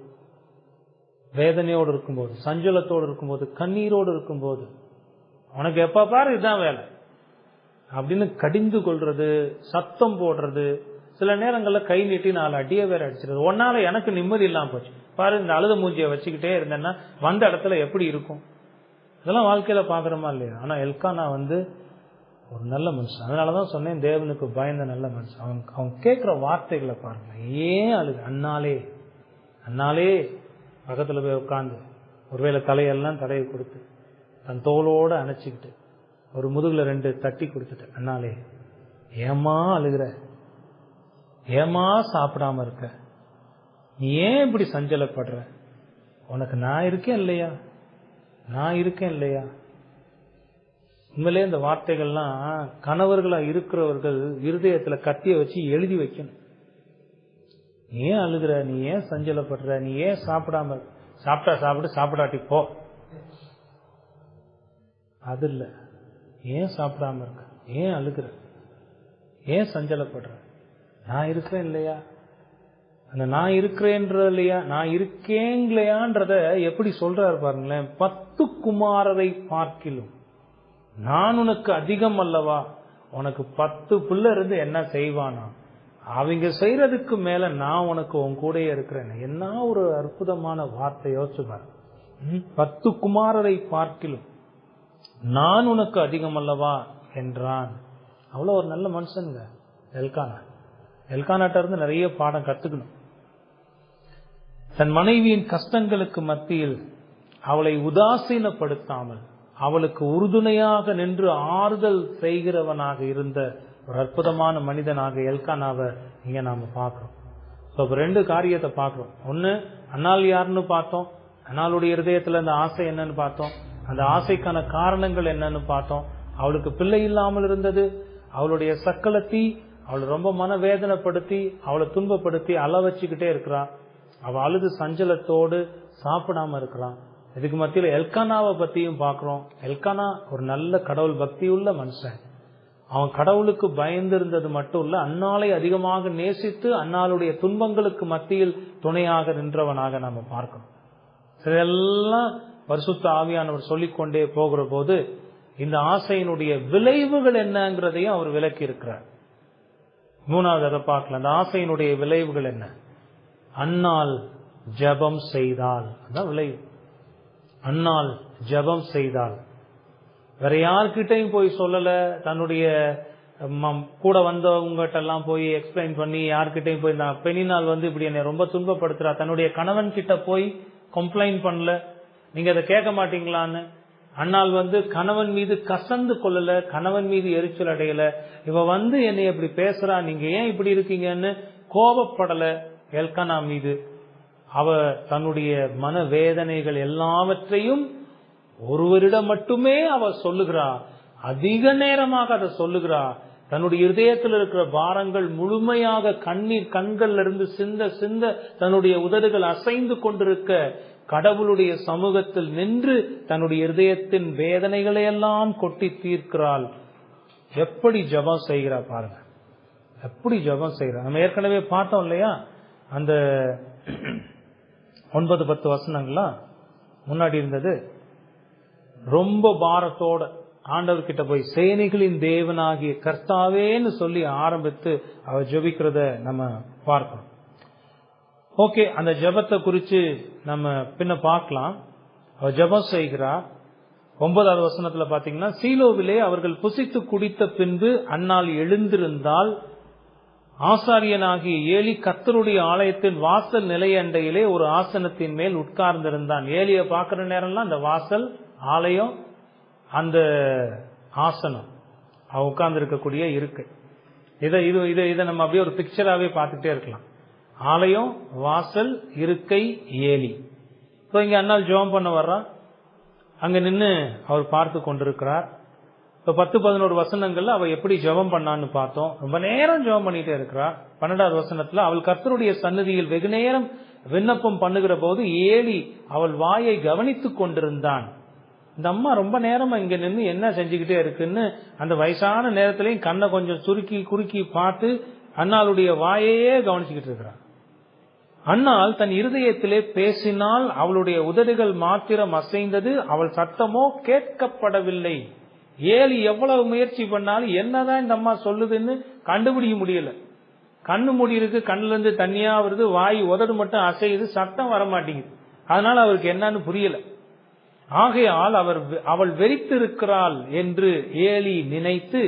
வேதனையோடு இருக்கும்போது, சஞ்சலத்தோடு இருக்கும்போது, கண்ணீரோடு இருக்கும்போது, உனக்கு எப்ப பாரு இதுதான் வேலை அப்படின்னு கடிந்து கொள்றது, சத்தம் போடுறது, சில நேரங்கள்ல கை நீட்டி 4 அடிய வேற அடிச்சிருது. ஒன்னால எனக்கு நிம்மதி இல்லாம போச்சு பாரு, இந்த அழுத மூஞ்சியை வச்சுக்கிட்டே இருந்தேன்னா வந்த இடத்துல எப்படி இருக்கும்? இதெல்லாம் வாழ்க்கையில பாக்குறோமா இல்லையா? ஆனா எல்கானா ஒரு நல்ல மனுஷன். அதனாலதான் சொன்னேன், தேவனுக்கு பயந்த நல்ல மனுஷன். அவன் கேட்கிற வார்த்தைகளை பாருங்க. ஏன் அழுது? அன்னாலே அன்னாலே பக்கத்துல போய் உட்காந்து ஒருவேளை தலையெல்லாம் தடவி கொடுத்து தன் தோளோட அணைச்சிக்கிட்டு ஒரு முதுகுல 2 தட்டி கொடுத்துட்டு, அன்னாலே ஏமா அழுகிற? ஏமா சாப்பிடாம இருக்க? நீ ஏன் இப்படி சஞ்சலப்படுற? உனக்கு நான் இருக்கேன் இல்லையா? நான் இருக்கேன் இல்லையா? உண்மையிலே இந்த வார்த்தைகள்லாம் கணவர்களா இருக்கிறவர்கள் இருதயத்துல கத்திய வச்சு எழுதி வைக்கணும். நீ ஏன் அழுகிற? நீ ஏன் சஞ்சலப்படுற? நீ ஏன் சாப்பிடாம? சாப்பிட்டா சாப்பிட்டு, சாப்பிடாட்டி போ. அது இல்ல. ஏன் சாப்பிடாம இருக்க? ஏன் அழுகிற? ஏன் சஞ்சலப்படுற? நான் இருக்கிறேன் இல்லையா? அந்த நான் இருக்கிறேன்ற இல்லையா, நான் இருக்கேங்களையான்றத எப்படி சொல்றாரு பாருங்களேன். 10 குமாரரை பார்க்கிலும் நான் உனக்கு அதிகம் அல்லவா? உனக்கு 10 பிள்ளை இருந்து என்ன செய்வானா, அவங்க செய்யறதுக்கு மேல நான் உனக்கு உன் கூட இருக்கிறேன். என்ன ஒரு அற்புதமான வார்த்தை, யோசிச்சு பாரு. 10 குமாரரை பார்க்கிலும் நான் உனக்கு அதிகம் அல்லவா என்றான். அவ்வளவு ஒரு நல்ல மனுஷனுங்க எல்கானா. எல்கானாட்ட இருந்து நிறைய பாடம் கத்துக்கணும். தன் மனைவியின் கஷ்டங்களுக்கு மத்தியில் அவளை உதாசீனப்படுத்தாமல் அவளுக்கு உறுதுணையாக நின்று ஆறுதல் செய்கிறவனாக இருந்த ஒரு அற்புதமான மனிதனாக எல்கானாவை இங்க நாம பார்க்கிறோம். இப்ப 2 காரியத்தை பார்க்கிறோம். ஒண்ணு, அன்னாள் யாருன்னு பார்த்தோம், அன்னாளுடைய இருதயத்துல அந்த ஆசை என்னன்னு பார்த்தோம், அந்த ஆசைக்கான காரணங்கள் என்னன்னு பார்த்தோம். அவளுக்கு பிள்ளை இல்லாமல் இருந்தது, அவளுடைய சக்களத்தி அவளை ரொம்ப மனவேதனைப்படுத்தி அவளை துன்பப்படுத்தி அழ வச்சுக்கிட்டே இருக்கிறான். அவள் அழுது சஞ்சலத்தோடு சாப்பிடாம இருக்கிறான். இதுக்கு மத்தியில எல்கானாவை பத்தியும் பார்க்கிறோம். எல்கானா ஒரு நல்ல கடவுள் பக்தியுள்ள மனுஷன். அவன் கடவுளுக்கு பயந்து இருந்தது மட்டும் இல்ல, அன்னாளை அதிகமாக நேசித்து அன்னாளுடைய துன்பங்களுக்கு மத்தியில் துணையாக நின்றவனாக நாம பார்க்கணும். இதெல்லாம் பரிசுத்த ஆவியானவர் சொல்லிக்கொண்டே போகிற போது இந்த ஆசையினுடைய விளைவுகள் என்னங்கிறதையும் அவர் விளக்கி இருக்கிறார். 3வது அதை பார்க்கலாம். அந்த ஆசையினுடைய விளைவுகள் என்ன? அன்னாள் ஜெபம் செய்தால், அதான் விளைவு. அன்னாள் ஜெபம் செய்தால், வேற யார்கிட்டையும் போய் சொல்லல, தன்னுடைய கூட வந்தவங்ககிட்ட எல்லாம் போய் எக்ஸ்பிளைன் பண்ணி யார்கிட்டையும் போய் பெண்ணினால் இப்படி என்னை ரொம்ப துன்பப்படுத்துறா, தன்னுடைய கணவன் கிட்ட போய் கம்ப்ளைண்ட் பண்ணல, நீங்க அதை கேட்க மாட்டீங்களான்னு. அன்னாள் கணவன் மீது கசந்து கொள்ளல, கணவன் மீது எரிச்சல் அடையல. இவ என்னை இப்படி பேசுறா, நீங்க ஏன் இப்படி இருக்கீங்கன்னு கோபப்படல எல்கானா மீது. அவ தன்னுடைய மனவேதனைகள் எல்லாவற்றையும் ஒருவரிடம் மட்டுமே அவ சொல்லுகிறா, அதிக நேரமாக அதை சொல்லுகிறா. தன்னுடைய இதயத்தில் இருக்கிற பாரங்கள் முழுமையாக கண்கள்ல இருந்து சிந்த சிந்த தன்னுடைய உதடுகள் அசைந்து கொண்டிருக்க கடவுளுடைய சமூகத்தில் நின்று தன்னுடைய இதயத்தின் வேதனைகளை எல்லாம் கொட்டி தீர்க்கிறாள். எப்படி ஜெபம் செய்கிறா பாருங்க, எப்படி ஜெபம் செய்கிறா. நம்ம ஏற்கனவே பார்த்தோம் இல்லையா, அந்த 9-10 வசனங்கள்லாம் முன்னாடி இருந்தது. ரொம்ப பாரத்தோட ஆண்டவர் கிட்ட போய் சேனைகளின் தேவனாகிய கர்த்தாவேன்னு சொல்லி ஆரம்பித்து அவ ஜெபிக்கிறத நம்ம பார்க்கணும். ஓகே, அந்த ஜெபத்தை குறிச்சு நம்ம பின்ன பார்க்கலாம். அவ ஜெபம் செய்கிறா. 9வது வசனத்துல பாத்தீங்கன்னா, சீலோவிலே அவர்கள் புசித்து குடித்த பின்பு அன்னாள் எழுந்திருந்தால் ஆசாரியனாகிய ஏலி கர்த்தருடைய ஆலயத்தின் வாசல் நிலையண்டையிலே ஒரு ஆசனத்தின் மேல் உட்கார்ந்திருந்தான். ஏலிய பாக்குற நேரம்லாம் அந்த வாசல், ஆலயம், அந்த ஆசனம், அவ உட்கார்ந்து இருக்கக்கூடிய இருக்கை, இதை நம்ம அப்படியே ஒரு பிக்சராவே பார்த்துட்டே இருக்கலாம். ஆலயம், வாசல், இருக்கை, ஏலி. இங்க அன்னாள் ஜெபம் பண்ண வர்றா. அங்க நின்று அவர் பார்த்து கொண்டிருக்கிறார். இப்ப 10-11 வசனங்கள்ல அவ எப்படி ஜெபம் பண்ணான்னு பார்த்தோம். ரொம்ப நேரம் ஜெபம் பண்ணிட்டே இருக்கிறா. 12வது வசனத்துல அவள் கர்த்தருடைய சந்நிதியில் வெகு நேரம் விண்ணப்பம் பண்ணுகிற போது ஏலி அவள் வாயை கவனித்துக் கொண்டிருந்தான். இந்த அம்மா ரொம்ப நேரமா இங்க நின்று என்ன செஞ்சுக்கிட்டே இருக்குன்னு அந்த வயசான நேரத்திலையும் கண்ணை கொஞ்சம் சுருக்கி குறுக்கி பார்த்து அன்னாளுடைய வாயையே கவனிச்சுக்கிட்டு இருக்கிறான். அன்னாள் தன் இருதயத்திலே பேசினால் அவளுடைய உதடுகள் மாத்திரம் அசைந்தது, அவள் சத்தமோ கேட்கப்படவில்லை. ஏலி எவ்வளவு முயற்சி பண்ணாலும் என்னதான் இந்த அம்மா சொல்லுதுன்னு கண்டுபிடிக்க முடியல. கண்ணு மூடி இருக்கு, கண்ணுல இருந்து தண்ணியா வருது, வாய் உதடு மட்டும் அசையுது, சத்தம் வர மாட்டேங்குது. அதனால அவருக்கு என்னன்னு புரியல. ஆகையால் அவள் வெறித்திருக்கிறாள் என்று ஏலி நினைத்து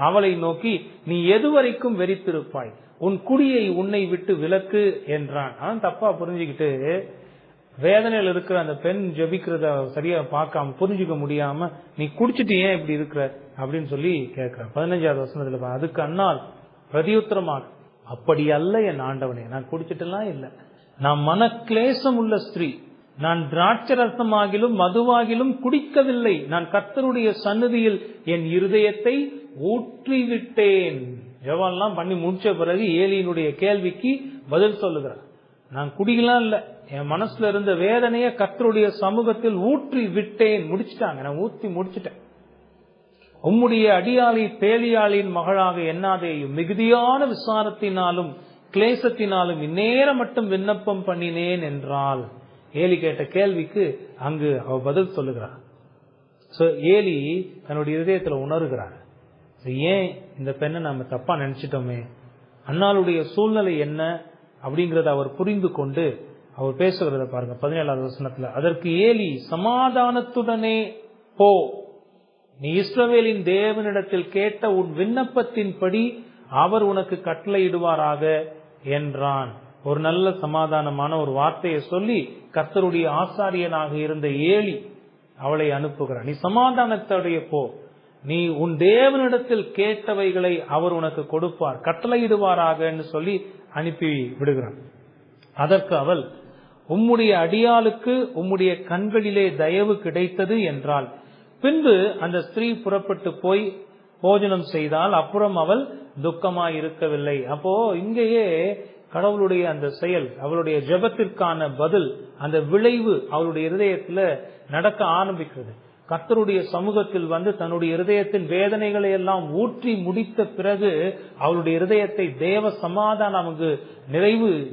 அவளை நோக்கி, நீ எதுவரைக்கும் வெறித்திருப்பாய், உன் குடியை உன்னை விட்டு விலக்கு என்றான். அவன் தப்பா புரிஞ்சுக்கிட்டு வேதனையில் இருக்கிற அந்த பெண் ஜெபிக்கிறத சரியா பார்க்காம புரிஞ்சுக்க முடியாம, நீ குடிச்சிட்டு ஏன் இப்படி இருக்கிற அப்படின்னு சொல்லி கேட்கிற. 15வது வசனத்துல அதுக்கு அன்னாள் பிரதியுத்தரமாக, அப்படி அல்ல என் ஆண்டவனே, நான் குடிச்சிட்டுலாம் இல்ல, நான் மனக்லேசம் உள்ள ஸ்திரீ, நான் திராட்சரசமாகிலும் மதுவாகிலும் குடிக்கவில்லை, நான் கர்த்தருடைய சந்நிதியில் என் இருதயத்தை ஊற்றிவிட்டேன். ஜெபம்லாம் பண்ணி முடிச்ச பிறகு ஏலியினுடைய கேள்விக்கு பதில் சொல்லுகிறார். நான் குடிக்கலாம் இல்ல, என் மனசுல இருந்த வேதனைய கர்த்தருடைய சமூகத்தில் ஊற்றி விட்டேன். முடிச்சுட்டாங்க, நான் ஊற்றி முடிச்சுட்டேன். உம்முடைய அடியாளி பேலியாளின் மகளாக எண்ணாதேயும், மிகுதியான விசாரத்தினாலும் கிளேசத்தினாலும் இந்நேரம் மட்டும் விண்ணப்பம் பண்ணினேன் என்றால். ஏலி கேட்ட கேள்விக்கு அங்கு அவ பதில் சொல்லுகிறார். ஏலி தன்னுடைய இதயத்துல உணர்கிறார், ஏன் இந்த பெண்ணை நம்ம தப்பா நினைச்சிட்டோமே, அன்னாளுடைய சூழ்நிலை என்ன அப்படிங்கறத அவர் புரிந்து கொண்டு அவர் பேசுகிறத பாருங்க 17வது வசனத்துல. அதற்கு ஏலி, சமாதானத்துடனே போ, நீ இஸ்ரவேலின் தேவனிடத்தில் கேட்ட உன் விண்ணப்பத்தின்படி அவர் உனக்கு கட்டளையிடுவாராக என்றான். ஒரு நல்ல சமாதானமான ஒரு வார்த்தையை சொல்லி கர்த்தருடைய ஆசாரியனாக இருந்த ஏலி அவளை அனுப்புகிறார். நீ சமாதானத்தோடைய போ, நீ உன் தேவனிடத்தில் கேட்டவைகளை அவர் உனக்கு கொடுப்பார், கட்டளையிடுவாராக என்று சொல்லி அனுப்பி விடுகிறான். அதற்கு அவள், உம்முடைய அடியாளுக்கு உம்முடைய கண்களிலே தயவு கிடைத்தது என்றாள். பின்பு அந்த ஸ்திரீ புறப்பட்டு போய் போஜனம் செய்தால், அப்புறம் அவள் துக்கமாய் இருக்கவில்லை. அப்போ இங்கேயே கடவுளுடைய அந்த செயல், அவளுடைய ஜெபத்திற்கான பதில், அந்த விளைவு அவளுடைய இருதயத்துல நடக்க ஆரம்பிக்கிறது. கர்த்தருடைய சமூகத்தில் வந்து தன்னுடைய இருதயத்தின் வேதனைகளை எல்லாம் ஊற்றி முடித்த பிறகு அவளுடைய இருதயத்தை தேவ சமாதானம் நமக்கு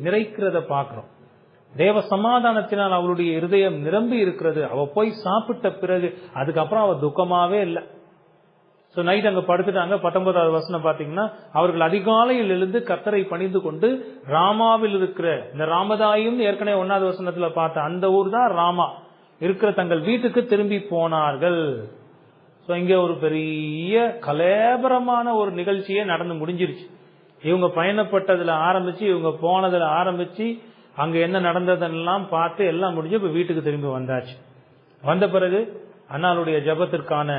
நிறைக்கிறத பாக்குறோம். தேவ சமாதானத்தினால் அவளுடைய இருதயம் நிரம்பி இருக்கிறது. அவ போய் சாப்பிட்ட பிறகு அதுக்கப்புறம் அவ துக்கமாவே இல்லை. சோ நைட் அங்க படுத்துட்டாங்க. 19வது வசனம் பாத்தீங்கன்னா, அவர்கள் அதிகாலையில் எழுந்து கர்த்தரை பணிந்து கொண்டு ராமாவில் இருக்கிற இந்த ராமதாயும் ஏற்கனவே 1வது வசனத்துல பார்த்த அந்த ஊர் தான் ராமா இருக்கிற தங்கள் வீட்டுக்கு திரும்பி போனார்கள். சோ இங்க ஒரு பெரிய கலேபரமான ஒரு நிகழ்ச்சியே நடந்து முடிஞ்சிருச்சு. இவங்க பயணப்பட்டதுல ஆரம்பிச்சு, இவங்க போனதுல ஆரம்பிச்சு, அங்க என்ன நடந்ததெல்லாம் பார்த்து எல்லாம் முடிஞ்சு இப்ப வீட்டுக்கு திரும்பி வந்தாச்சு. வந்த பிறகு அன்னாளுடைய ஜெபத்திற்கான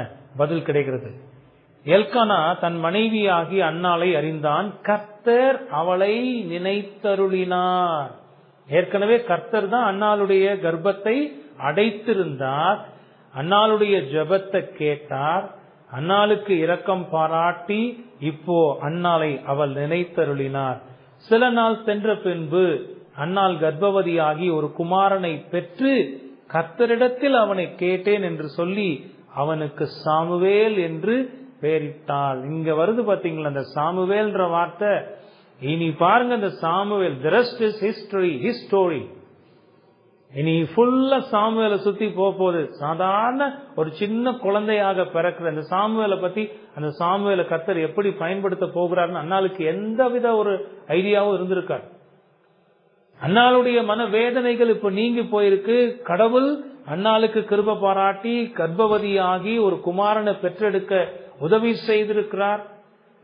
பதில் கிடைக்கிறது. எல்கானா தன் மனைவியாகி அன்னாளை அறிந்தான், கர்த்தர் அவளை நினைத்தருளினார். ஏற்கனவே கர்த்தர் தான் அன்னாளுடைய கர்ப்பத்தை அடைத்திருந்தார். அன்னாளுடைய ஜெபத்தை கேட்டார், அன்னாளுக்கு இரக்கம் பாராட்டி இப்போ அன்னாளை அவள் நினைத்தருளினார். சில நாள் சென்ற பின்பு அன்னாள் கர்ப்பவதியாகி ஒரு குமாரனை பெற்று கர்த்தரிடத்தில் அவனை கேட்டேன் என்று சொல்லி அவனுக்கு சாமுவேல் என்று பெயரிட்டாள். இங்க வருது பாத்தீங்களா அந்த சாமுவேல்ன்ற வார்த்தை. இனி பாருங்க, இந்த Samuel, the rest is history, his story. இனி ஃபுல்லா சாமுவேலை சுத்தி போகுது. சாதாரண ஒரு சின்ன குழந்தையாக பிறக்கிற அந்த சாமுவேலை பத்தி, அந்த சாமுவேலை கர்த்தர் எப்படி பயன்படுத்த போகிறார்னு அன்னாளுக்கு எந்தவித ஒரு ஐடியாவும் இருந்திருக்காரு. அன்னாளுடைய மன வேதனைகள் இப்ப நீங்கி போயிருக்கு. கடவுள் அன்னாளுக்கு கிருபை பாராட்டி கர்ப்பவதியாகி ஒரு குமாரனை பெற்றெடுக்க உதவி செய்திருக்கிறார்.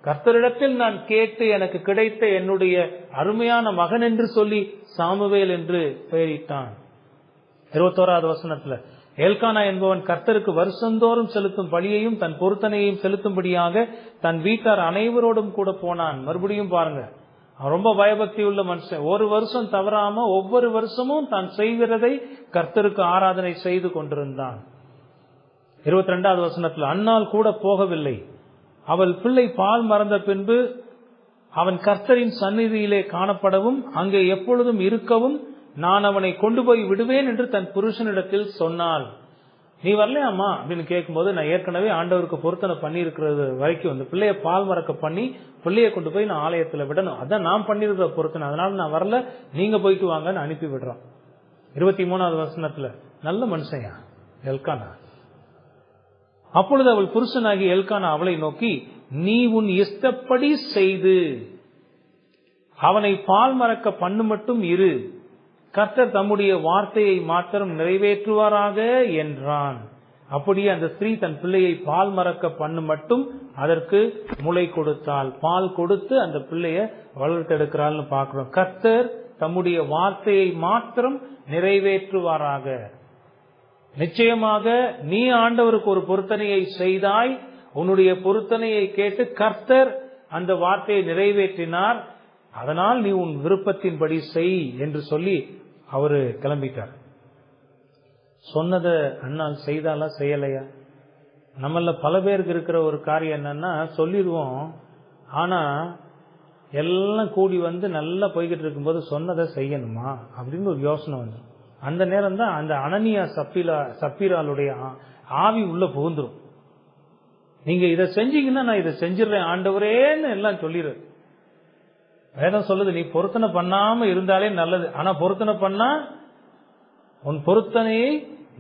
கர்த்தரிடத்தில் நான் கேட்டு எனக்கு கிடைத்த என்னுடைய அருமையான மகன் என்று சொல்லி சாமுவேல் என்று பெயரிட்டான். 21வது வசனத்துல, எல்கானா என்பவன் கர்த்தருக்கு வருஷந்தோறும் செலுத்தும் பலியையும் தன் பொருத்தனையையும் செலுத்தும்படியாக தன் வீட்டார் அனைவரோடும் கூட போனான். மறுபடியும் பாருங்க, அவன் ரொம்ப பயபக்தி உள்ள மனுஷன். ஒரு வருஷம் தவறாம ஒவ்வொரு வருஷமும் தான் செய்கிறதை கர்த்தருக்கு ஆராதனை செய்து கொண்டிருந்தான். 22வது வசனத்துல, அன்னாள் கூட போகவில்லை. அவள் பிள்ளை பால் மறந்த பின்பு அவன் கர்த்தரின் சந்நிதியிலே காணப்படவும் அங்கே எப்பொழுதும் இருக்கவும் நான் அவனை கொண்டு போய் விடுவேன் என்று தன் புருஷனிடத்தில் சொன்னாள். நீ வரலையாமா அப்படின்னு கேட்கும்போது, நான் ஏற்கனவே ஆண்டவருக்கு பொருத்தனை பண்ணி இருக்கிறது வரைக்கும் இந்த பிள்ளைய பால் மறக்க பண்ணி பிள்ளைய கொண்டு போய் நான் ஆலயத்துல விடணும், அதான் நான் பண்ணிருக்கிற பொருத்தனை, அதனால நான் வரல, நீங்க போயிட்டு வாங்கன்னு அனுப்பி விடுறான். 23வது வசனத்துல, நல்ல மனுஷயா எல்கானா. அப்பொழுது அவள் புருஷனாகி எல்கானா அவளை நோக்கி, நீ உன் இஷ்டப்படி செய்து அவனை பால் மறக்க பண்ணு மட்டும் இரு, கர்த்தர் தம்முடைய வார்த்தையை மாத்திரம் நிறைவேற்றுவாராக என்றான். அப்படியே அந்த ஸ்திரீ தன் பிள்ளையை பால் மறக்க பண்ணு மட்டும் அதற்கு முளை கொடுத்தாள். பால் கொடுத்து அந்த பிள்ளைய வளர்த்தெடுக்கிறாள்னு பாக்குறோம். கர்த்தர் தம்முடைய வார்த்தையை மாத்திரம் நிறைவேற்றுவாராக. நிச்சயமாக நீ ஆண்டவருக்கு ஒரு பொருத்தனையை செய்தாய், உன்னுடைய பொருத்தனையை கேட்டு கர்த்தர் அந்த வார்த்தையை நிறைவேற்றினார், அதனால் நீ உன் விருப்பத்தின்படி செய் என்று சொல்லி அவரு கிளம்பிட்டார். சொன்னதை அண்ணால் செய்தாலா செய்யலையா? நம்மள பல பேருக்கு இருக்கிற ஒரு காரியம் என்னன்னா, சொல்லிடுவோம், ஆனா எல்லாம் கூடி வந்து நல்லா போய்கிட்டு இருக்கும்போது சொன்னதை செய்யணுமா அப்படின்னு ஒரு யோசனை வந்து, அந்த நேரம் தான் அந்த அனனியா சப்பீராளுடைய ஆவி உள்ள புகுந்துரும். நீங்க இதை செஞ்சீங்கன்னா நான் இதை செஞ்சிடறேன் ஆண்டவரேன்னு எல்லாம் சொல்லிடு. வேதம் சொல்லுது, நீ பொருத்தனை பண்ணாம இருந்தாலே நல்லது, ஆனா பொருத்தனை பண்ணா உன் பொருத்தனையை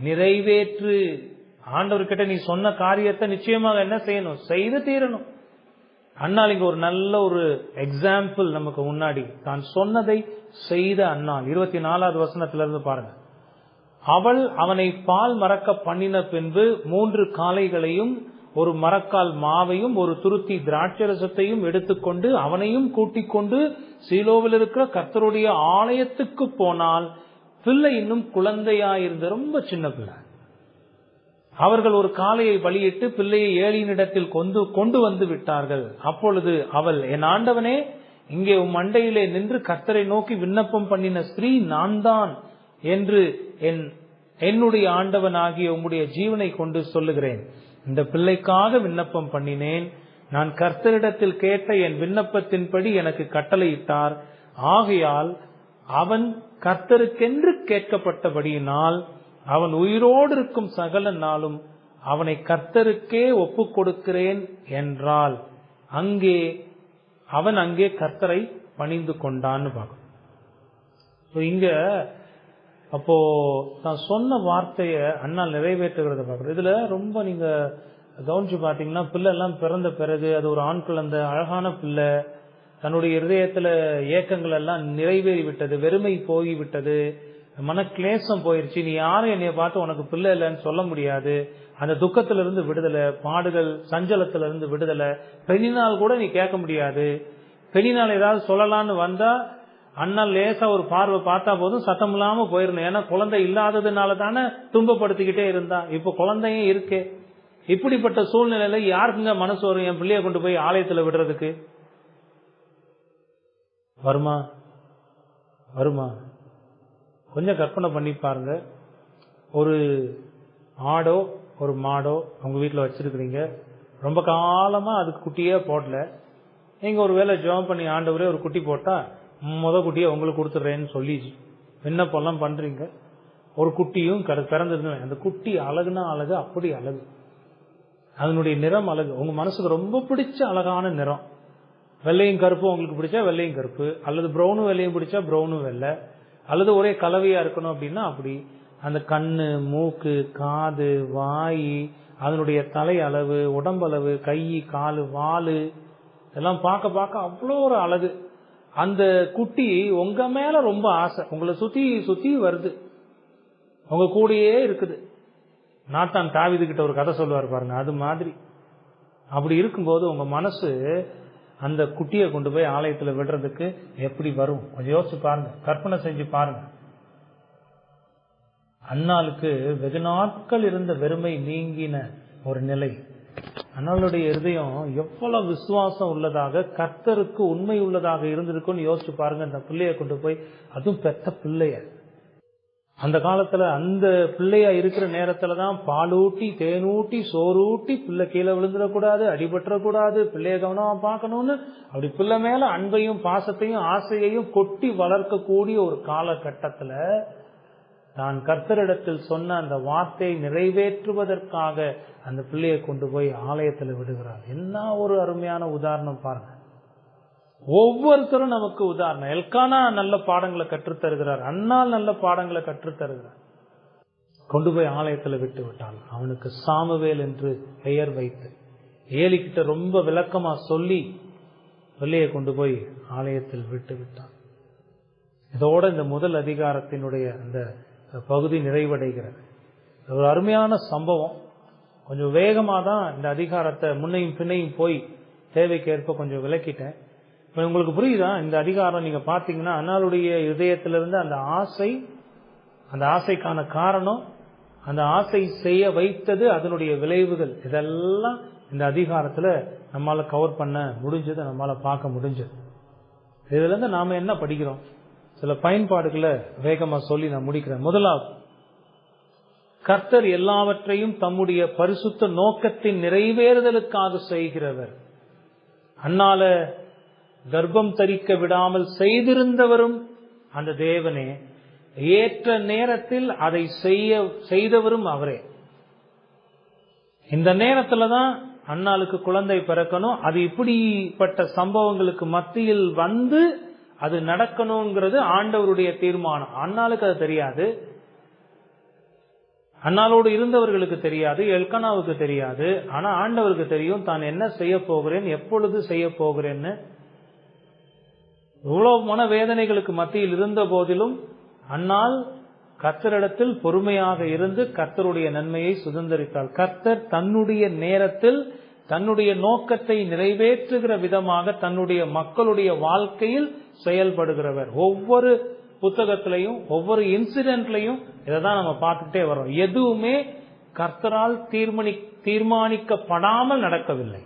நிறைவேற்று. ஆண்டவர்கிட்ட நீ சொன்ன காரியத்தை நிச்சயமாக என்ன செய்யணும், செய்து தீரணும். அன்னாள் இங்க ஒரு நல்ல ஒரு எக்ஸாம்பிள் நமக்கு முன்னாடி. தான் சொன்னதை செய்த அன்னாள். 24வது வசனத்திலிருந்து பாருங்க. அவள் அவனை பால் மறக்க பண்ணின பின்பு 3 காளைகளையும் ஒரு மரக்கால் மாவையும் ஒரு துருத்தி திராட்சரசத்தையும் எடுத்துக்கொண்டு அவனையும் கூட்டிக் கொண்டு சீலோவில் இருக்கிற கர்த்தருடைய ஆலயத்துக்கு போனால், பிள்ளை இன்னும் குழந்தையாயிருந்த ரொம்ப சின்ன பிள்ளை. அவர்கள் ஒரு காளையை பலியிட்டு பிள்ளையை ஏலியினிடத்தில் கொண்டு வந்து விட்டார்கள். அப்பொழுது அவள், என் ஆண்டவனே, இங்கே உம் மண்டையிலே நின்று கர்த்தரை நோக்கி விண்ணப்பம் பண்ணின ஸ்திரீ நான் தான் என்று என்னுடைய ஆண்டவன் ஆகிய உம்முடைய ஜீவனை கொண்டு சொல்லுகிறேன். இந்த பிள்ளைக்காக விண்ணப்பம் பண்ணினேன். நான் கர்த்தரிடத்தில் கேட்ட என் விண்ணப்பத்தின்படி எனக்கு கட்டளையிட்டார். ஆகையால் அவன் கர்த்தருக்கென்று கேட்கப்பட்டபடியினால் அவன் உயிரோடு இருக்கும் சகல நாளும் அவனை கர்த்தருக்கே ஒப்புக் கொடுக்கிறேன் என்றால் அவன் அங்கே கர்த்தரை பணிந்து கொண்டான்னு பார்க்கணும். இங்க அப்போ நான் சொன்ன வார்த்தைய அண்ணால் நிறைவேற்றுகிறத பார்க்கணும். இதுல ரொம்ப நீங்க கவனிச்சு பாத்தீங்கன்னா, பிள்ளை எல்லாம் பிறந்த பிறகு அது ஒரு ஆண் குழந்தை, அழகான பிள்ளை, தன்னுடைய இருதயத்துல ஏக்கங்கள் எல்லாம் நிறைவேறி விட்டது, வெறுமை போய்விட்டது, மனக்லேசம் போயிருச்சு. நீ யாரும் என்னைய பார்த்து உனக்கு பிள்ளை இல்லைன்னு சொல்ல முடியாது. அந்த துக்கத்திலிருந்து விடுதலை, பாடுகள் சஞ்சலத்திலிருந்து விடுதலை. பெண்ணினால் கூட நீ கேட்க முடியாது. பெண்ணினால் ஏதாவது சொல்லலான்னு வந்தா அண்ணா லேசா ஒரு பார்வை பார்த்தா போதும் சத்தம் இல்லாம போயிடணும். ஏன்னா குழந்தை இல்லாததுனால தானே துன்பப்படுத்திக்கிட்டே இருந்தா. இப்ப குழந்தையும் இருக்கே. இப்படிப்பட்ட சூழ்நிலையில யாருக்குங்க மனசு வரும் என் பிள்ளைய கொண்டு போய் ஆலயத்துல விடுறதுக்கு? வருமா? கொஞ்சம் கற்பனை பண்ணி பாருங்க. ஒரு ஆடோ ஒரு மாடோ உங்க வீட்டுல வச்சிருக்கிறீங்க. ரொம்ப காலமா அதுக்கு குட்டியே போடல. நீங்க ஒரு வேளை ஜெபம் பண்ணி, ஆண்டவரே ஒரு குட்டி போட்டா குட்டியை உங்களுக்கு கொடுத்துட்றேன்னு சொல்லி விண்ணப்பெல்லாம் பண்றீங்க. ஒரு குட்டியும் பிறந்திருந்த அந்த குட்டி அழகுனா அழகு, அப்படி அழகு. அதனுடைய நிறம் அழகு, உங்க மனசுக்கு ரொம்ப பிடிச்ச அழகான நிறம். வெள்ளையும் கருப்பு உங்களுக்கு பிடிச்சா வெள்ளையும் கருப்பு, அல்லது ப்ரௌனும் வெள்ளையும் பிடிச்சா ப்ரௌனும் வெள்ளை, அல்லது ஒரே கலவையா இருக்கணும் அப்படின்னா அப்படி. அந்த கண்ணு, மூக்கு, காது, வாய், அதனுடைய தலை அளவு, உடம்பளவு, கை, காலு, வாலு எல்லாம் பார்க்க பார்க்க அவ்வளோ ஒரு அழகு. அந்த குட்டி உங்க மேல ரொம்ப ஆசை, உங்களை சுத்தி வருது, உங்க கூடயே இருக்குது. நாத்தான் தாவீது கிட்ட ஒரு கதை சொல்லுவார் பாருங்க, அது மாதிரி. அப்படி இருக்கும்போது உங்க மனசு அந்த குட்டியை கொண்டு போய் ஆலயத்துல விடுறதுக்கு எப்படி வரும்? கொஞ்சம் யோசிச்சு பாருங்க, கற்பனை செஞ்சு பாருங்க. அன்னாளுக்கு வெகு நாட்கள் இருந்த வெறுமை நீங்கின ஒரு நிலை. அன்னாளுடைய இருதயம் எவ்வளவு விசுவாசம் உள்ளதாக, கர்த்தருக்கு உண்மை உள்ளதாக இருந்திருக்குன்னு யோசிச்சு பாருங்க. அந்த பிள்ளைய கொண்டு போய், அதுவும் பெத்த பிள்ளைய, அந்த காலத்துல அந்த பிள்ளையா இருக்கிற நேரத்துலதான் பாலூட்டி, தேனூட்டி, சோறூட்டி, பிள்ளை கீழே விழுந்துடக்கூடாது, அடிபற்றக்கூடாது, பிள்ளைய கவனமா பார்க்கணும்னு அப்படி பிள்ளை மேல அன்பையும் பாசத்தையும் ஆசையையும் கொட்டி வளர்க்கக்கூடிய ஒரு காலகட்டத்துல தான் கர்த்தரிடத்தில் சொன்ன அந்த வார்த்தையை நிறைவேற்றுவதற்காக அந்த பிள்ளையை கொண்டு போய் ஆலயத்தில் விடுகிறார். என்ன ஒரு அருமையான உதாரணம் பாருங்க. ஒவ்வொருத்தரும் நமக்கு உதாரணம். எல்கானா நல்ல பாடங்களை கற்றுத்தருகிறார், அன்னாள் நல்ல பாடங்களை கற்றுத்தருகிறார். கொண்டு போய் ஆலயத்தில் விட்டு விட்டான். அவனுக்கு சாமுவேல் என்று பெயர் வைத்து ஏலிக்கிட்ட ரொம்ப விளக்கமா சொல்லி பிள்ளையை கொண்டு போய் ஆலயத்தில் விட்டு விட்டான். இதோட இந்த முதல் அதிகாரத்தினுடைய அந்த பகுதி நிறைவடைகிறது. ஒரு அருமையான சம்பவம். கொஞ்சம் வேகமா தான் இந்த அதிகாரத்தை முன்னையும் பின்னையும் போய் தேவைக்கேற்ப கொஞ்சம் விளக்கிட்டேன். இப்ப உங்களுக்கு புரியுதா? இந்த அதிகாரம் நீங்க பாத்தீங்கன்னா அன்னாளுடைய இதயத்திலிருந்து அந்த ஆசை, அந்த ஆசைக்கான காரணம், அந்த ஆசை செய்ய வைத்தது, அதனுடைய விளைவுகள், இதெல்லாம் இந்த அதிகாரத்துல நம்மால கவர் பண்ண முடிஞ்சது, நம்மால பார்க்க முடிஞ்சது. இதுல இருந்து நாம என்ன படிக்கிறோம்? சில பயன்பாடுகளை வேகமா சொல்லி நான் முடிக்கிறேன். முதலாவது, கர்த்தர் எல்லாவற்றையும் தம்முடைய பரிசுத்த நோக்கத்தின் நிறைவேறுதலுக்காக செய்கிறவர். அன்னால கர்ப்பம் தரிக்க விடாமல் செய்திருந்தவரும் அந்த தேவனே, ஏற்ற நேரத்தில் அதை செய்தவரும் அவரே. இந்த நேரத்துலதான் அன்னாளுக்கு குழந்தை பிறக்கணும். அது இப்படிப்பட்ட சம்பவங்களுக்கு மத்தியில் வந்து அது நடக்கணுங்கிறது ஆண்டவருடைய தீர்மானம். அன்னாளுக்கு அது தெரியாது. அன்னாளோடு இருந்தவர்களுக்கு தெரியாது, எல்கானாவுக்கு தெரியாது. ஆனா ஆண்டவருக்கு தெரியும் தான் என்ன செய்ய போகிறேன், எப்பொழுது செய்ய போகிறேன்னு. இவ்வளவு மனவேதனைகளுக்கு மத்தியில் இருந்த போதிலும் அன்னாள் கர்த்தரிடத்தில் பொறுமையாக இருந்து கர்த்தருடைய நன்மையை சுதந்திரித்தாள். கர்த்தர் தன்னுடைய நேரத்தில் தன்னுடைய நோக்கத்தை நிறைவேற்றுகிற விதமாக தன்னுடைய மக்களுடைய வாழ்க்கையில் செயல்படுகிறவர். ஒவ்வொரு புத்தகத்திலையும் ஒவ்வொரு இன்சிடென்ட்லையும் இதைதான் நம்ம பார்த்துட்டே வரோம். எதுவுமே கர்த்தரால் தீர்மானிக்கப்படாமல் நடக்கவில்லை.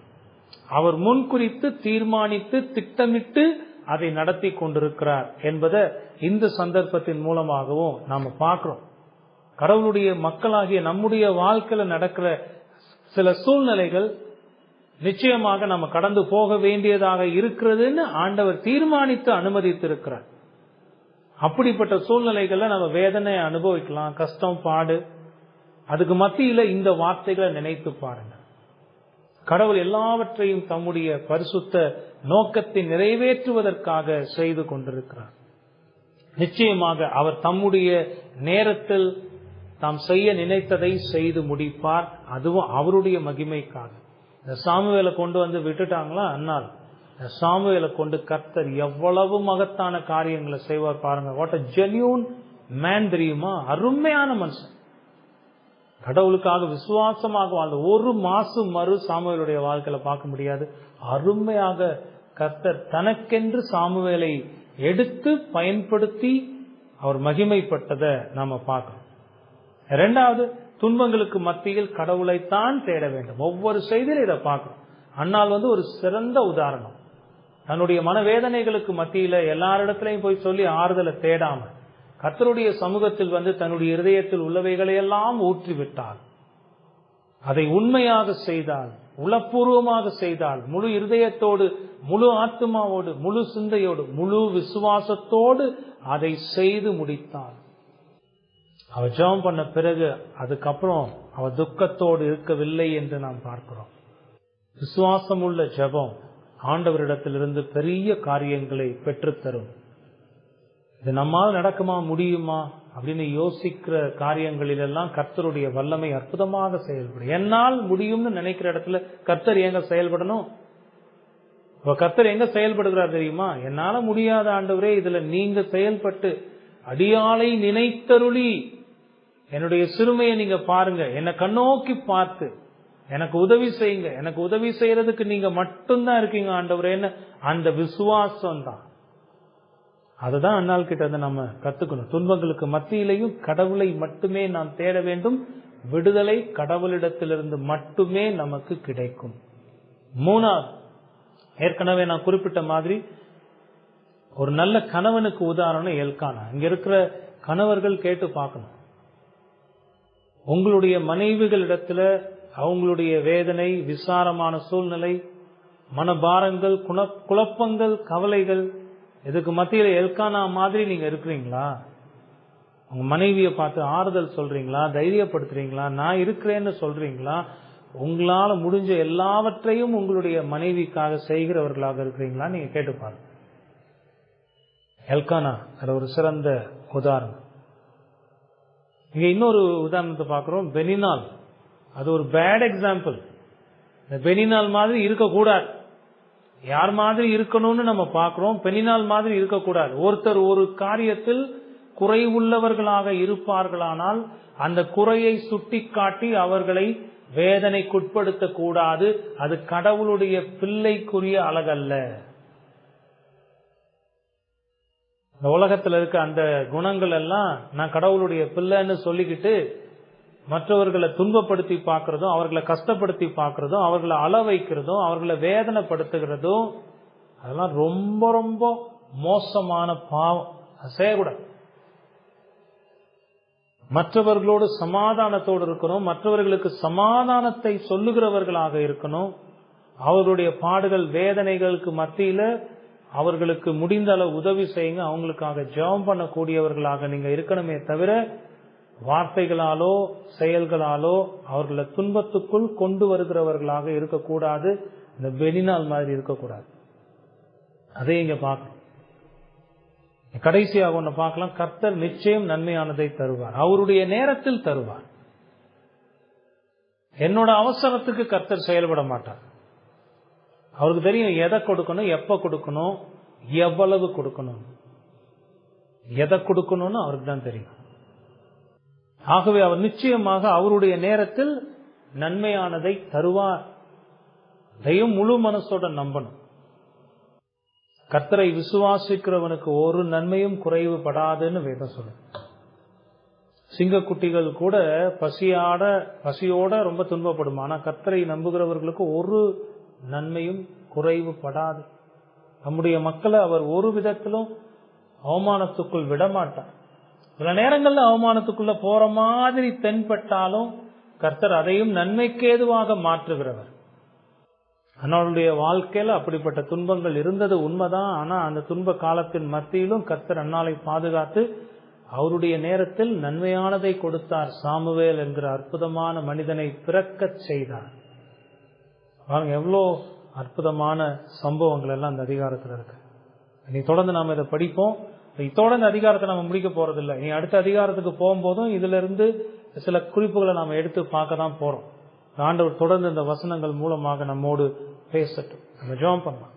அவர் முன்குறித்து தீர்மானித்து திட்டமிட்டு அதை நடத்தி கொண்டிருக்கிறார் என்பதை இந்த சந்தர்ப்பத்தின் மூலமாகவும் நாம பார்க்கிறோம். கடவுளுடைய மக்களாகிய நம்முடைய வாழ்க்கையில நடக்கிற சில சூழ்நிலைகள் நிச்சயமாக நம்ம கடந்து போக வேண்டியதாக இருக்கிறதுன்னு ஆண்டவர் தீர்மானித்து அனுமதித்திருக்கிறார். அப்படிப்பட்ட சூழ்நிலைகள்ல நம்ம வேதனை அனுபவிக்கலாம், கஷ்டம், பாடு. அதுக்கு மத்தியில இந்த வார்த்தைகளை நினைத்து பாருங்க. கடவுள் எல்லாவற்றையும் தம்முடைய பரிசுத்த நோக்கத்தை நிறைவேற்றுவதற்காக செய்து கொண்டிருக்கிறார். நிச்சயமாக அவர் தம்முடைய நேரத்தில் தாம் செய்ய நினைத்ததை செய்து முடிப்பார். அதுவும் அவருடைய மகிமைக்காக. இந்த சாமுவேலை கொண்டு வந்து விட்டுட்டாங்களா அன்னாள், சாமுவேலை கொண்டு கர்த்தர் எவ்வளவு மகத்தான காரியங்களை செய்வார் பாருங்க. வாட் a genuine man தெரியுமா? அருமையான மனுஷன், கடவுளுக்காக விசுவாசமாக வாழ்ந்த ஒரு மாசம் மறு சாமுவேலுடைய வாழ்க்கையில பார்க்க முடியாது. அருமையாக கர்த்தர் தனக்கென்று சாமுவேலை எடுத்து பயன்படுத்தி அவர் மகிமைப்பட்டதை நாம பார்க்கணும். இரண்டாவது, துன்பங்களுக்கு மத்தியில் கடவுளைத்தான் தேட வேண்டும். ஒவ்வொரு செய்தியில இதை பார்க்கணும். அன்னாள் ஒரு சிறந்த உதாரணம். தன்னுடைய மனவேதனைகளுக்கு மத்தியில எல்லாரிடத்திலையும் போய் சொல்லி ஆறுதலை தேடாம கர்த்தருடைய சமூகத்தில் தன்னுடைய இருதயத்தில் உள்ளவைகளையெல்லாம் ஊற்றிவிட்டாள். அதை உண்மையாக செய்தால், உளப்பூர்வமாக செய்தால், முழு இருதயத்தோடு, முழு ஆத்மாவோடு, முழு சிந்தையோடு, முழு விசுவாசத்தோடு அதை செய்து முடித்தாள். அவ ஜெபம் பண்ண பிறகு அதுக்கப்புறம் அவ துக்கத்தோடு இருக்கவில்லை என்று நாம் பார்க்கிறோம். விசுவாசம் உள்ள ஜெபம் ஆண்டவரிடத்திலிருந்து பெரிய காரியங்களை பெற்றுத்தரும். இது நம்மால் நடக்குமா, முடியுமா அப்படின்னு யோசிக்கிற காரியங்களிலெல்லாம் கர்த்தருடைய வல்லமை அற்புதமாக செயல்படும். என்னால் முடியும்னு நினைக்கிற இடத்துல கர்த்தர் எங்க செயல்படணும்? கர்த்தர் எங்க செயல்படுகிறார் தெரியுமா? என்னால முடியாத ஆண்டவரே, இதுல நீங்க செயல்பட்டு அடியாளை நினைத்தருளி என்னுடைய சிறுமையை நீங்க பாருங்க, என்னை கண்ணோக்கி பார்த்து எனக்கு உதவி செய்யுங்க, எனக்கு உதவி செய்யறதுக்கு நீங்க மட்டும்தான் இருக்கீங்க ஆண்டவரேன்னு அந்த விசுவாசம் தான். அதுதான் அன்னாள் கிட்ட நம்ம கத்துக்கணும். துன்பங்களுக்கு மத்தியிலையும் கடவுளை மட்டுமே நாம் தேட வேண்டும். விடுதலை கடவுளிடத்திலிருந்து மட்டுமே நமக்கு கிடைக்கும். மூணாவது, ஏற்கனவே நான் குறிப்பிட்ட மாதிரி ஒரு நல்ல கணவனுக்கு உதாரணம் எல்கானா. இங்க இருக்கிற கணவர்கள் கேட்டு பார்க்கணும். உங்களுடைய மனைவிகளிடத்துல அவங்களுடைய வேதனை, விசாரமான சூழ்நிலை, மனபாரங்கள், குழப்பங்கள், கவலைகள், இதுக்கு மத்தியில எல்கானா மாதிரி நீங்க இருக்கிறீங்களா? உங்க மனைவியை பார்த்து ஆறுதல் சொல்றீங்களா? தைரியப்படுத்துறீங்களா? நான் இருக்கிறேன்னு சொல்றீங்களா? உங்களால முடிஞ்ச எல்லாவற்றையும் உங்களுடைய மனைவிக்காக செய்கிறவர்களாக இருக்கிறீங்களா? நீங்க கேட்டுப்பாருங்க. எல்கானா அது ஒரு சிறந்த உதாரணம். இங்க இன்னொரு உதாரணத்தை பார்க்கிறோம், பெனினால். அது ஒரு பேட் எக்ஸாம்பிள். பெனினால் மாதிரி இருக்கக்கூடாது. யார் மாதிரி இருக்கணும்னு நம்ம பார்க்கிறோம், பெனினால் மாதிரி இருக்கக்கூடாது. ஒருத்தர் ஒரு காரியத்தில் குறைவுள்ளவர்களாக இருப்பார்களானால் அந்த குறையை சுட்டிக்காட்டி அவர்களை வேதனைக்குட்படுத்த கூடாது. அது கடவுளுடைய பிள்ளைக்குரிய அழகல்ல. இந்த உலகத்தில் இருக்க அந்த குணங்கள் எல்லாம் நான் கடவுளுடைய பிள்ளைன்னு சொல்லிக்கிட்டு மற்றவர்களை துன்பப்படுத்தி பார்க்கறதும், அவர்களை கஷ்டப்படுத்தி பார்க்கறதும், அவர்களை அள வைக்கிறதும், அவர்களை வேதனைப்படுத்துகிறதும், அதெல்லாம் ரொம்ப ரொம்ப மோசமான பாவம். செய்யக்கூடாது. மற்றவர்களோடு சமாதானத்தோடு இருக்கணும், மற்றவர்களுக்கு சமாதானத்தை சொல்லுகிறவர்களாக இருக்கணும். அவர்களுடைய பாடுகள், வேதனைகளுக்கு மத்தியில அவர்களுக்கு முடிந்த அளவு உதவி செய்யுங்க. அவங்களுக்காக ஜெபம் பண்ணக்கூடியவர்களாக நீங்க இருக்கணுமே தவிர வார்த்தைகளாலோ செயல்களாலோ அவர்களை துன்பத்துக்குள் கொண்டு வருகிறவர்களாக இருக்கக்கூடாது. இந்த பெனினால் மாதிரி இருக்கக்கூடாது. அதை இங்க பார்க்கணும். கடைசியாக ஒண்ணு பார்க்கலாம், கர்த்தர் நிச்சயம் நன்மையானதை தருவார், அவருடைய நேரத்தில் தருவார். என்னோட அவசரத்துக்கு கர்த்தர் செயல்பட மாட்டார். அவருக்கு தெரியும் எதை கொடுக்கணும், எப்ப கொடுக்கணும், எவ்வளவு கொடுக்கணும். எதை கொடுக்கணும்னு அவருக்கு தான் தெரியும். ஆகவே அவர் நிச்சயமாக அவருடைய நேரத்தில் நன்மையானதை தருவார். அதையும் முழு மனசோட நம்பணும். கர்த்தரை விசுவாசிக்கிறவனுக்கு ஒரு நன்மையும் குறைவுபடாதுன்னு வேதம் சொல்லும். சிங்கக்குட்டிகள் கூட பசியோட ரொம்ப துன்பப்படும். ஆனா கர்த்தரை நம்புகிறவர்களுக்கு ஒரு நன்மையும் குறைவுபடாது. நம்முடைய மக்களை அவர் ஒரு விதத்திலும் அவமானத்துக்குள் விடமாட்டார். சில நேரங்கள்ல அவமானத்துக்குள்ள போற மாதிரி தென்பட்டாலும் கர்த்தர் அதையும் நன்மைக்கு ஏதுவாக மாற்றுகிறவர். அன்னாளுடைய வாழ்க்கையில அப்படிப்பட்ட துன்பங்கள் இருந்தது உண்மைதான். ஆனா அந்த துன்ப காலத்தின் மத்தியிலும் கர்த்தர் அன்னாளை பாதுகாத்து அவருடைய நேரத்தில் நன்மையானதை கொடுத்தார். சாமுவேல் என்கிற அற்புதமான மனிதனை பிறக்கச் செய்தார். எவ்வளோ அற்புதமான சம்பவங்கள் எல்லாம் அந்த அதிகாரத்தில் இருக்கு. இனி தொடர்ந்து நாம இதை படிப்போம். இதோட இந்த அதிகாரத்தை நம்ம முடிக்க போறதில்லை. நீ அடுத்த அதிகாரத்துக்கு போகும்போதும் இதுல இருந்து சில குறிப்புகளை நாம எடுத்து பார்க்க தான் போறோம். ஆண்டவர் தொடர்ந்து இந்த வசனங்கள் மூலமாக நம்மோடு பேசட்டும். நம்ம ஜெபம் பண்ணலாம்.